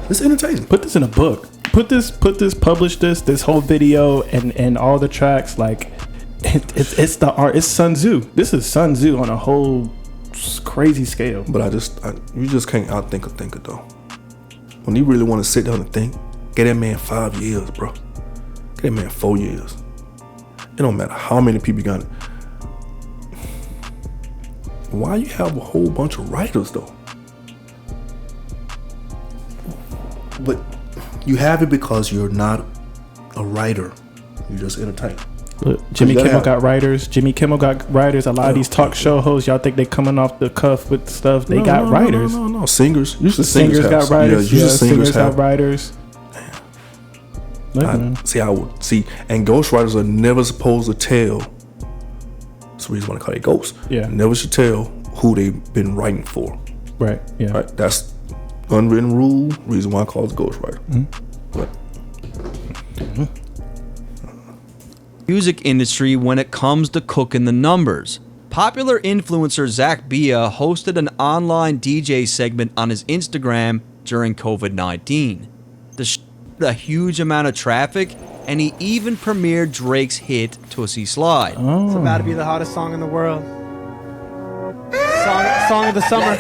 it's entertaining. Put this in a book. Publish this whole video and all the tracks. Like it's the art. It's Sun Tzu. This is Sun Tzu on a whole crazy scale. But you just can't outthink a thinker though. When you really want to sit down and think, get that man 5 years, bro. Get that man 4 years. It don't matter how many people you got. Why you have a whole bunch of writers though? But you have it because you're not a writer. You're just entertained. Look, Jimmy Kimmel got writers. A lot of these talk show hosts, y'all think they coming off the cuff with stuff. They got writers. No. Singers. Usually singers got writers. Yeah, usually singers got writers. Look, and ghostwriters are never supposed to tell. That's the reason why they call it ghosts. Yeah. Never should tell who they've been writing for. Right. Yeah. Right. That's unwritten rule. Reason why I call it ghostwriter. Music industry when it comes to cooking the numbers. Popular influencer Zach Bia hosted an online DJ segment on his Instagram during COVID-19. A huge amount of traffic, and he even premiered Drake's hit Tootsie Slide. It's about to be the hottest song in the world. Song of the summer.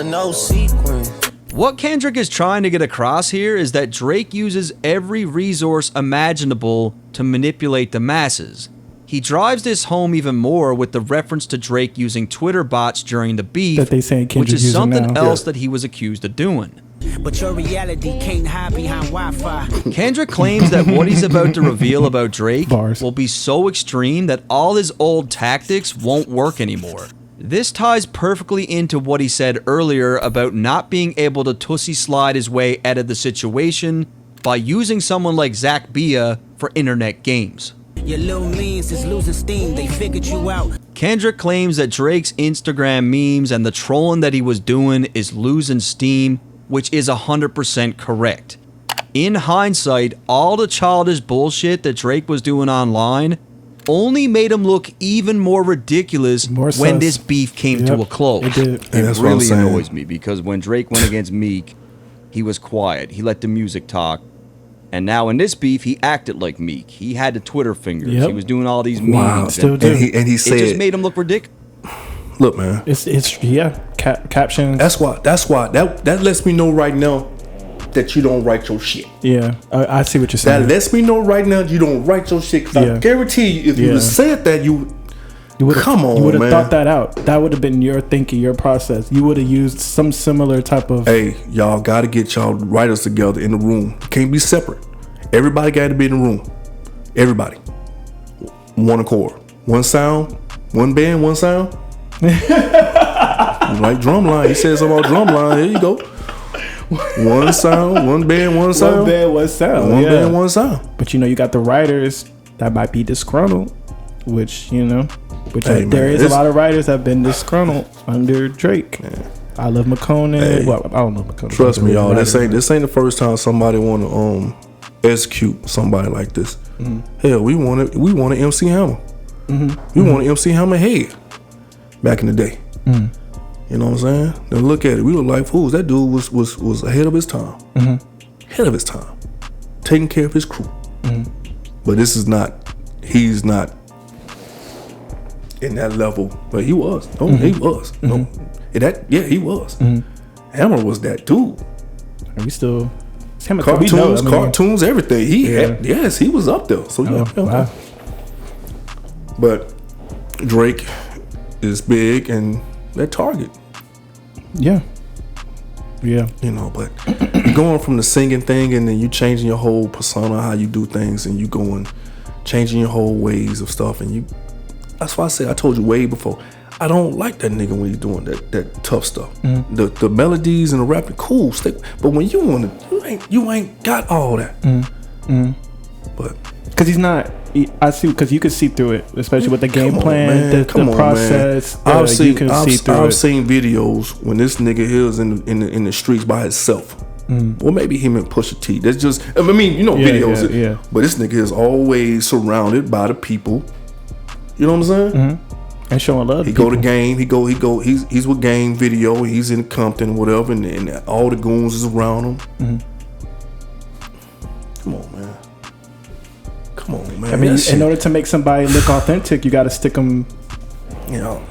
No sequence. What Kendrick is trying to get across here is that Drake uses every resource imaginable to manipulate the masses. He drives this home even more with the reference to Drake using Twitter bots during the beef, that they saying Kendrick which is something now. else that he was accused of doing. But your reality can't hide behind Wi-Fi. Kendrick claims that what he's about to reveal about Drake will be so extreme that all his old tactics won't work anymore. This ties perfectly into what he said earlier about not being able to Tootsie Slide his way out of the situation by using someone like Zach Bia for internet games. Your little means is losing steam, they figured you out. Kendrick claims that Drake's Instagram memes and the trolling that he was doing is losing steam, which is 100% correct. In hindsight, all the childish bullshit that Drake was doing online only made him look even more ridiculous when this beef came to a close. It did. And that's what I'm really saying. annoys me because when Drake went against Meek, he was quiet. He let the music talk. And now in this beef, he acted like Meek. He had the Twitter fingers. Yep. He was doing all these memes. Wow. Still do. And he said, it just made him look ridiculous. look, man. It's captions. That's why that lets me know right now that you don't write your shit. Yeah, I see what you're saying. That lets me know right now you don't write your shit. Cause I guarantee you, if you would said that, you would have thought that out. That would have been your thinking, your process. You would have used some similar type of. Hey, y'all got to get y'all writers together in the room. You can't be separate. Everybody got to be in the room. Everybody, one accord, one sound, one band, one sound. Like drumline. He said something about drumline. There you go. One sound, one band, one sound. One band, one sound. One band, one sound. But you got the writers that might be disgruntled, which Hey, there is a lot of writers that have been disgruntled under Drake. Man. I love McConan. Hey, well, I don't know McConan. Trust me, y'all. This ain't the first time somebody want to execute somebody like this. Mm-hmm. Hell, we wanted MC Hammer. Mm-hmm. We wanted MC Hammer head back in the day. Mm-hmm. You know what I'm saying? Then look at it. We were like fools. That dude was ahead of his time. Mm-hmm. Ahead of his time. Taking care of his crew. Mm-hmm. But he's not in that level. But he was. No, he was. Mm-hmm. No. He was. Mm-hmm. Hammer was that dude. And we still cartoons, everything. He was up there. So wow. But Drake is big and that Target. Yeah. But going from the singing thing and then you changing your whole persona, how you do things, and you changing your whole ways of stuff, and that's why I told you way before, I don't like that nigga when he's doing that tough stuff. Mm-hmm. The melodies and the rapping, cool, but when you ain't got all that. Mm-hmm. But because he's not. I see, because you can see through it, especially with the game plan, the process. I've seen videos when this nigga is in the streets by himself. Well, maybe him and Pusha T. That's just, videos. Yeah. But this nigga is always surrounded by the people. You know what I'm saying? Mm-hmm. And showing love. He go to game. He's with Game Video. He's in Compton, whatever, and all the goons is around him. Mm-hmm. Come on, man. Man. I mean, in order to make somebody look authentic, you got to stick them. Man.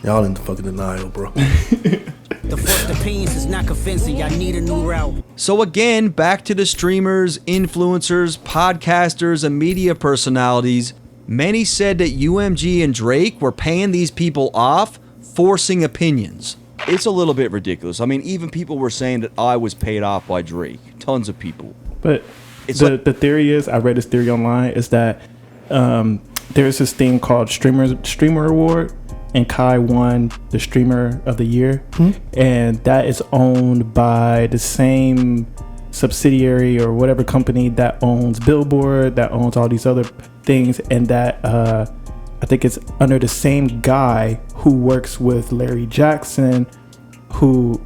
Y'all in the fucking denial, bro. The first opinions is not convincing. I need a new route. So again, back to the streamers, influencers, podcasters, and media personalities. Many said that UMG and Drake were paying these people off, forcing opinions. It's a little bit ridiculous. I mean, even people were saying that I was paid off by Drake. Tons of people. But the theory is, I read this theory online, is that there's this thing called Streamer Award, and Kai won the Streamer of the Year, and that is owned by the same subsidiary or whatever company that owns Billboard, that owns all these other things, and that I think it's under the same guy who works with Larry Jackson, who's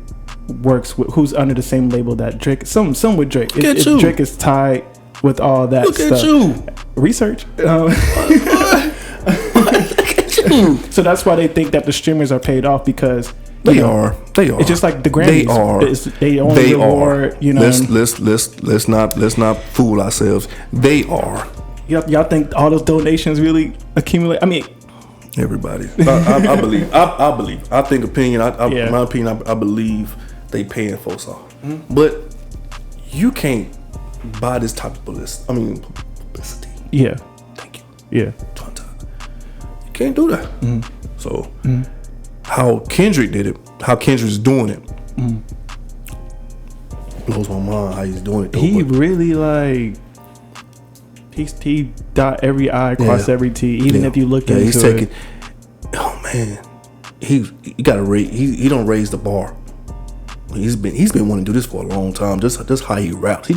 under the same label that Drake. Some with Drake. Drake is tied with all that stuff. Look at you. Research. So that's why they think that the streamers are paid off, because they are. It's just like the Grammys. They only reward. Let's not fool ourselves. They are. Y'all think all those donations really accumulate? I mean, everybody. I believe. I think opinion. My opinion. I believe they paying folks off. Mm-hmm. But you can't buy this type of publicity. Yeah. Thank you. Yeah. You can't do that. Mm-hmm. So how Kendrick did it, how Kendrick's doing it, blows my mind how he's doing it. Though, he really he dot every I, cross every T. Even if you look into it. Oh man, he don't raise the bar. He's been wanting to do this for a long time. Just how he raps. He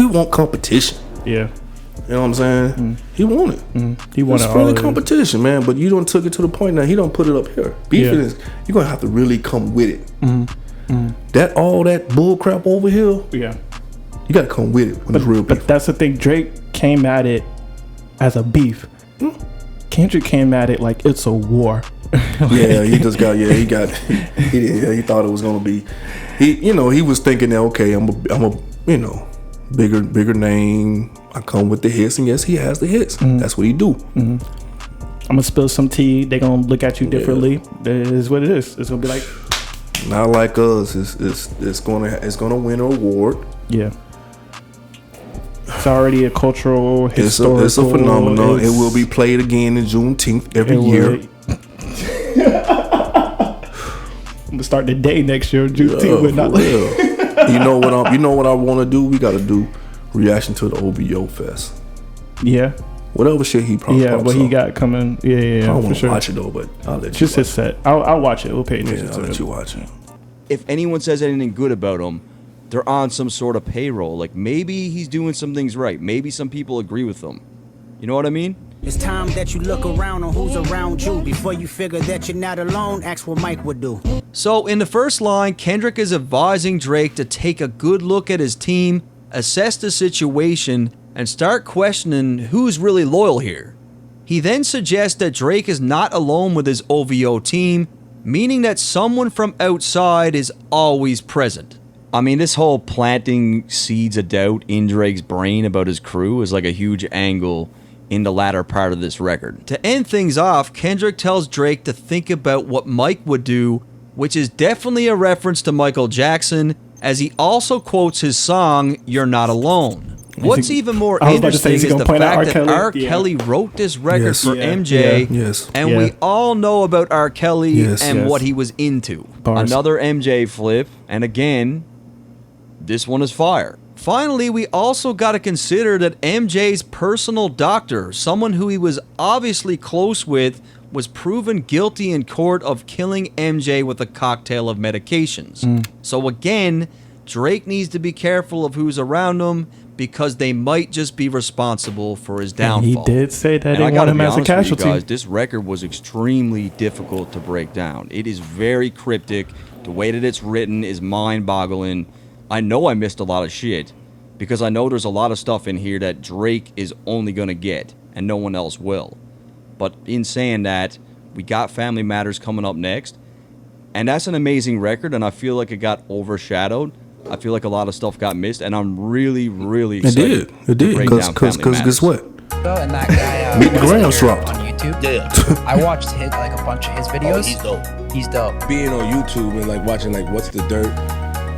want competition. Yeah. You know what I'm saying? He want it. He want it's really competition, man. But you don't took it to the point now. He don't put it up here. Beefing is, you're gonna have to really come with it. That all that bull crap over here. Yeah. You gotta come with it when it's real beef. But that's the thing. Drake came at it as a beef. Kendrick came at it like it's a war. Yeah, he just got. Yeah, he thought it was gonna be. He was thinking that okay, I'm a bigger name. I come with the hits, and yes, he has the hits. That's what he do. I'm gonna spill some tea. They're gonna look at you differently. That is what it is. It's gonna be like not like us. It's gonna win an award. Yeah. It's already a cultural, historical. It's a phenomenon. It will be played again in Juneteenth every year. I'm gonna start the day next year. Juneteenth with not. You know what I want to do? We got to do reaction to the OVO Fest. Yeah. Whatever shit he probably. Yeah, what he got coming. Yeah. I don't want to sure. watch it though, but I'll let you. Just his set. I'll watch it. We'll pay attention to it. I'll let you watch it. If anyone says anything good about him, they're on some sort of payroll. Like maybe he's doing some things right. Maybe some people agree with him. You know what I mean? It's time that you look around on who's around you. Before you figure that you're not alone, ask what Mike would do. So in the first line, Kendrick is advising Drake to take a good look at his team, assess the situation, and start questioning who's really loyal here. He then suggests that Drake is not alone with his OVO team, meaning that someone from outside is always present. I mean, this whole planting seeds of doubt in Drake's brain about his crew is like a huge angle in the latter part of this record. To end things off, Kendrick tells Drake to think about what Mike would do, which is definitely a reference to Michael Jackson, as he also quotes his song, You're Not Alone. What's even more interesting is the fact that R. Kelly wrote this record for MJ, and we all know about R. Kelly and what he was into. Another MJ flip, and again, this one is fire. Finally, we also got to consider that MJ's personal doctor, someone who he was obviously close with, was proven guilty in court of killing MJ with a cocktail of medications. So again, Drake needs to be careful of who's around him, because they might just be responsible for his downfall. And he did say that they want him as a casualty. Guys, this record was extremely difficult to break down. It is very cryptic. The way that it's written is mind-boggling. I know I missed a lot of shit, because I know there's a lot of stuff in here that Drake is only going to get, and no one else will. But in saying that, we got Family Matters coming up next, and that's an amazing record, and I feel like it got overshadowed. I feel like a lot of stuff got missed, and I'm really, really excited. It did. Because guess what? And that guy, Meet the Grams dropped on YouTube. Yeah. I watched like a bunch of his videos. Oh, he's dope. He's dope. Being on YouTube and like watching like What's the Dirt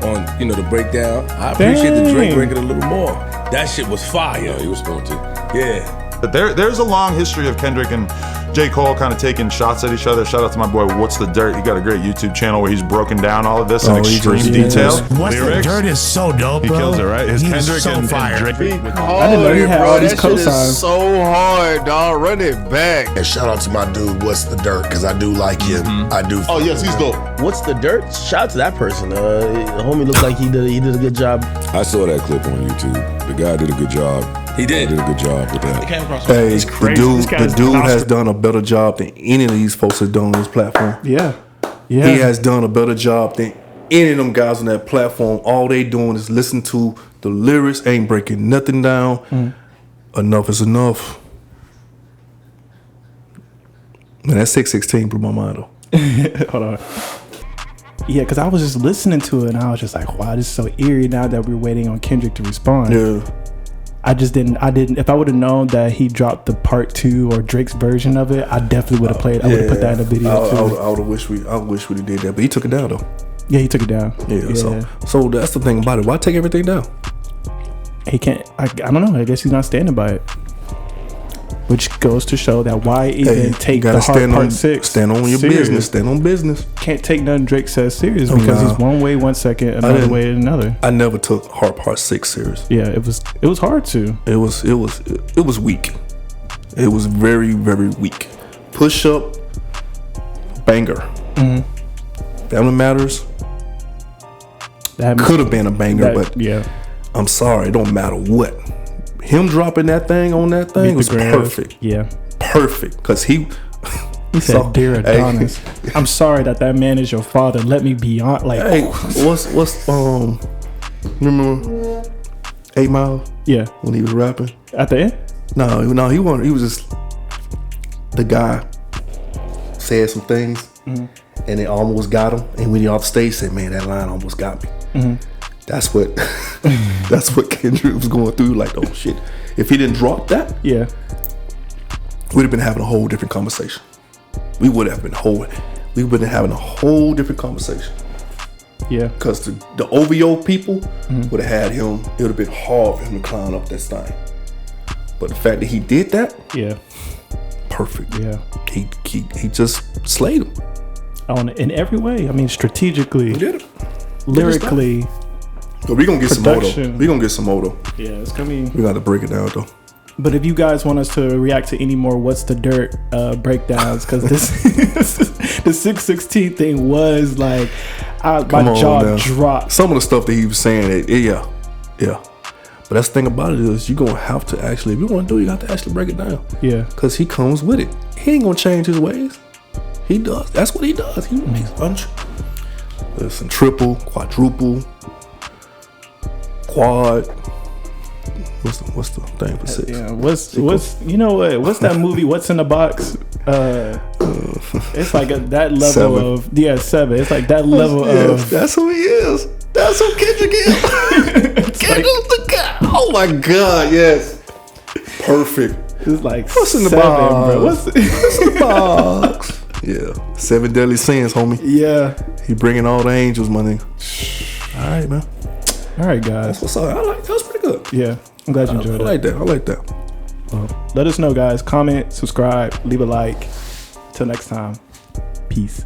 on the breakdown. I appreciate the Drake record a little more. That shit was fire. Yeah, he was going to. Yeah. But there's a long history of Kendrick and J. Cole kind of taking shots at each other. Shout out to my boy What's the Dirt. He got a great YouTube channel where he's broken down all of this in extreme detail. What's the Dirt is so dope, bro. He kills it, right? His Kendrick so and fire. Drake. I didn't know he had all these cosigns. That is so hard, dog. Run it back. And shout out to my dude, What's the Dirt, because I do like him. I do. Oh yes, he's dope. What's the Dirt? Shout out to that person. The homie looks like he did a good job. I saw that clip on YouTube. The guy did a good job. He did a good job with that. Hey, the dude has done a better job than any of these folks have done on this platform. Yeah. He has done a better job than any of them guys on that platform. All they doing is listen to the lyrics, ain't breaking nothing down. Enough is enough. Man, that 616 blew my mind though. Hold on. Yeah, because I was just listening to it and I was just like, wow, this is so eerie now that we're waiting on Kendrick to respond. Yeah. I didn't, if I would have known that he dropped the part 2 or Drake's version of it, I definitely would have played. I would have put that in the video too. I wish we did that, but he took it down though. Yeah, he took it down. Yeah. So that's the thing about it. Why take everything down? He can't. I don't know. I guess he's not standing by it. Which goes to show that why even take the hard part 6? Stand on your serious. business. Stand on business. Can't take nothing Drake says serious because he's one way 1 second, another way another. I never took hard part 6 serious. Yeah, it was hard to. It was weak. It was very, very weak. Push Up, banger. Family Matters. That could have been a banger, but I'm sorry, it don't matter what. Him dropping that thing on that thing was perfect. Yeah. Perfect. Because he said, Dear Adonis, I'm sorry that man is your father. Let me be on. Like, what's remember 8 Mile? Yeah. When he was rapping? At the end? No, he was just the guy said some things and it almost got him. And when he off stage said, man, that line almost got me. That's what that's what Kendrick was going through. Like, oh shit. If he didn't drop that, yeah, we'd have been having a whole different conversation. We would have been having a whole different conversation. Yeah. Because the OVO people would have had him, it would have been hard for him to climb up that thing. But the fact that he did that, yeah, perfect. Yeah. He just slayed him. In every way. I mean, strategically, he did it. Lyrically. But we're gonna get some more though. We're gonna get some more though. Yeah, it's coming. We gotta break it down though. But if you guys want us to react to any more What's the Dirt breakdowns, because this the 616 thing was like, my jaw dropped. Some of the stuff that he was saying, yeah. But that's the thing about it is you're gonna have to actually, if you want to do it, you have to actually break it down. Yeah. Because he comes with it. He ain't gonna change his ways. He does. That's what he does. Listen, triple, quadruple, quad. What's the thing for 6? Yeah, what's you know what? What's that movie? What's in the Box? It's like that level 7. of 7. It's like that level of. That's who he is. That's who Kendrick is. Kendrick's the guy. Oh my God, yes. Perfect. It's like what's in the 7, box, bro? What's in the box? Yeah, 7 deadly sins, homie. Yeah, he bringing all the angels, my nigga. All right, man. All right, guys. That's what's up. That was pretty good. Yeah, I'm glad you enjoyed it. I like that. Well, let us know, guys. Comment, subscribe, leave a like. Till next time. Peace.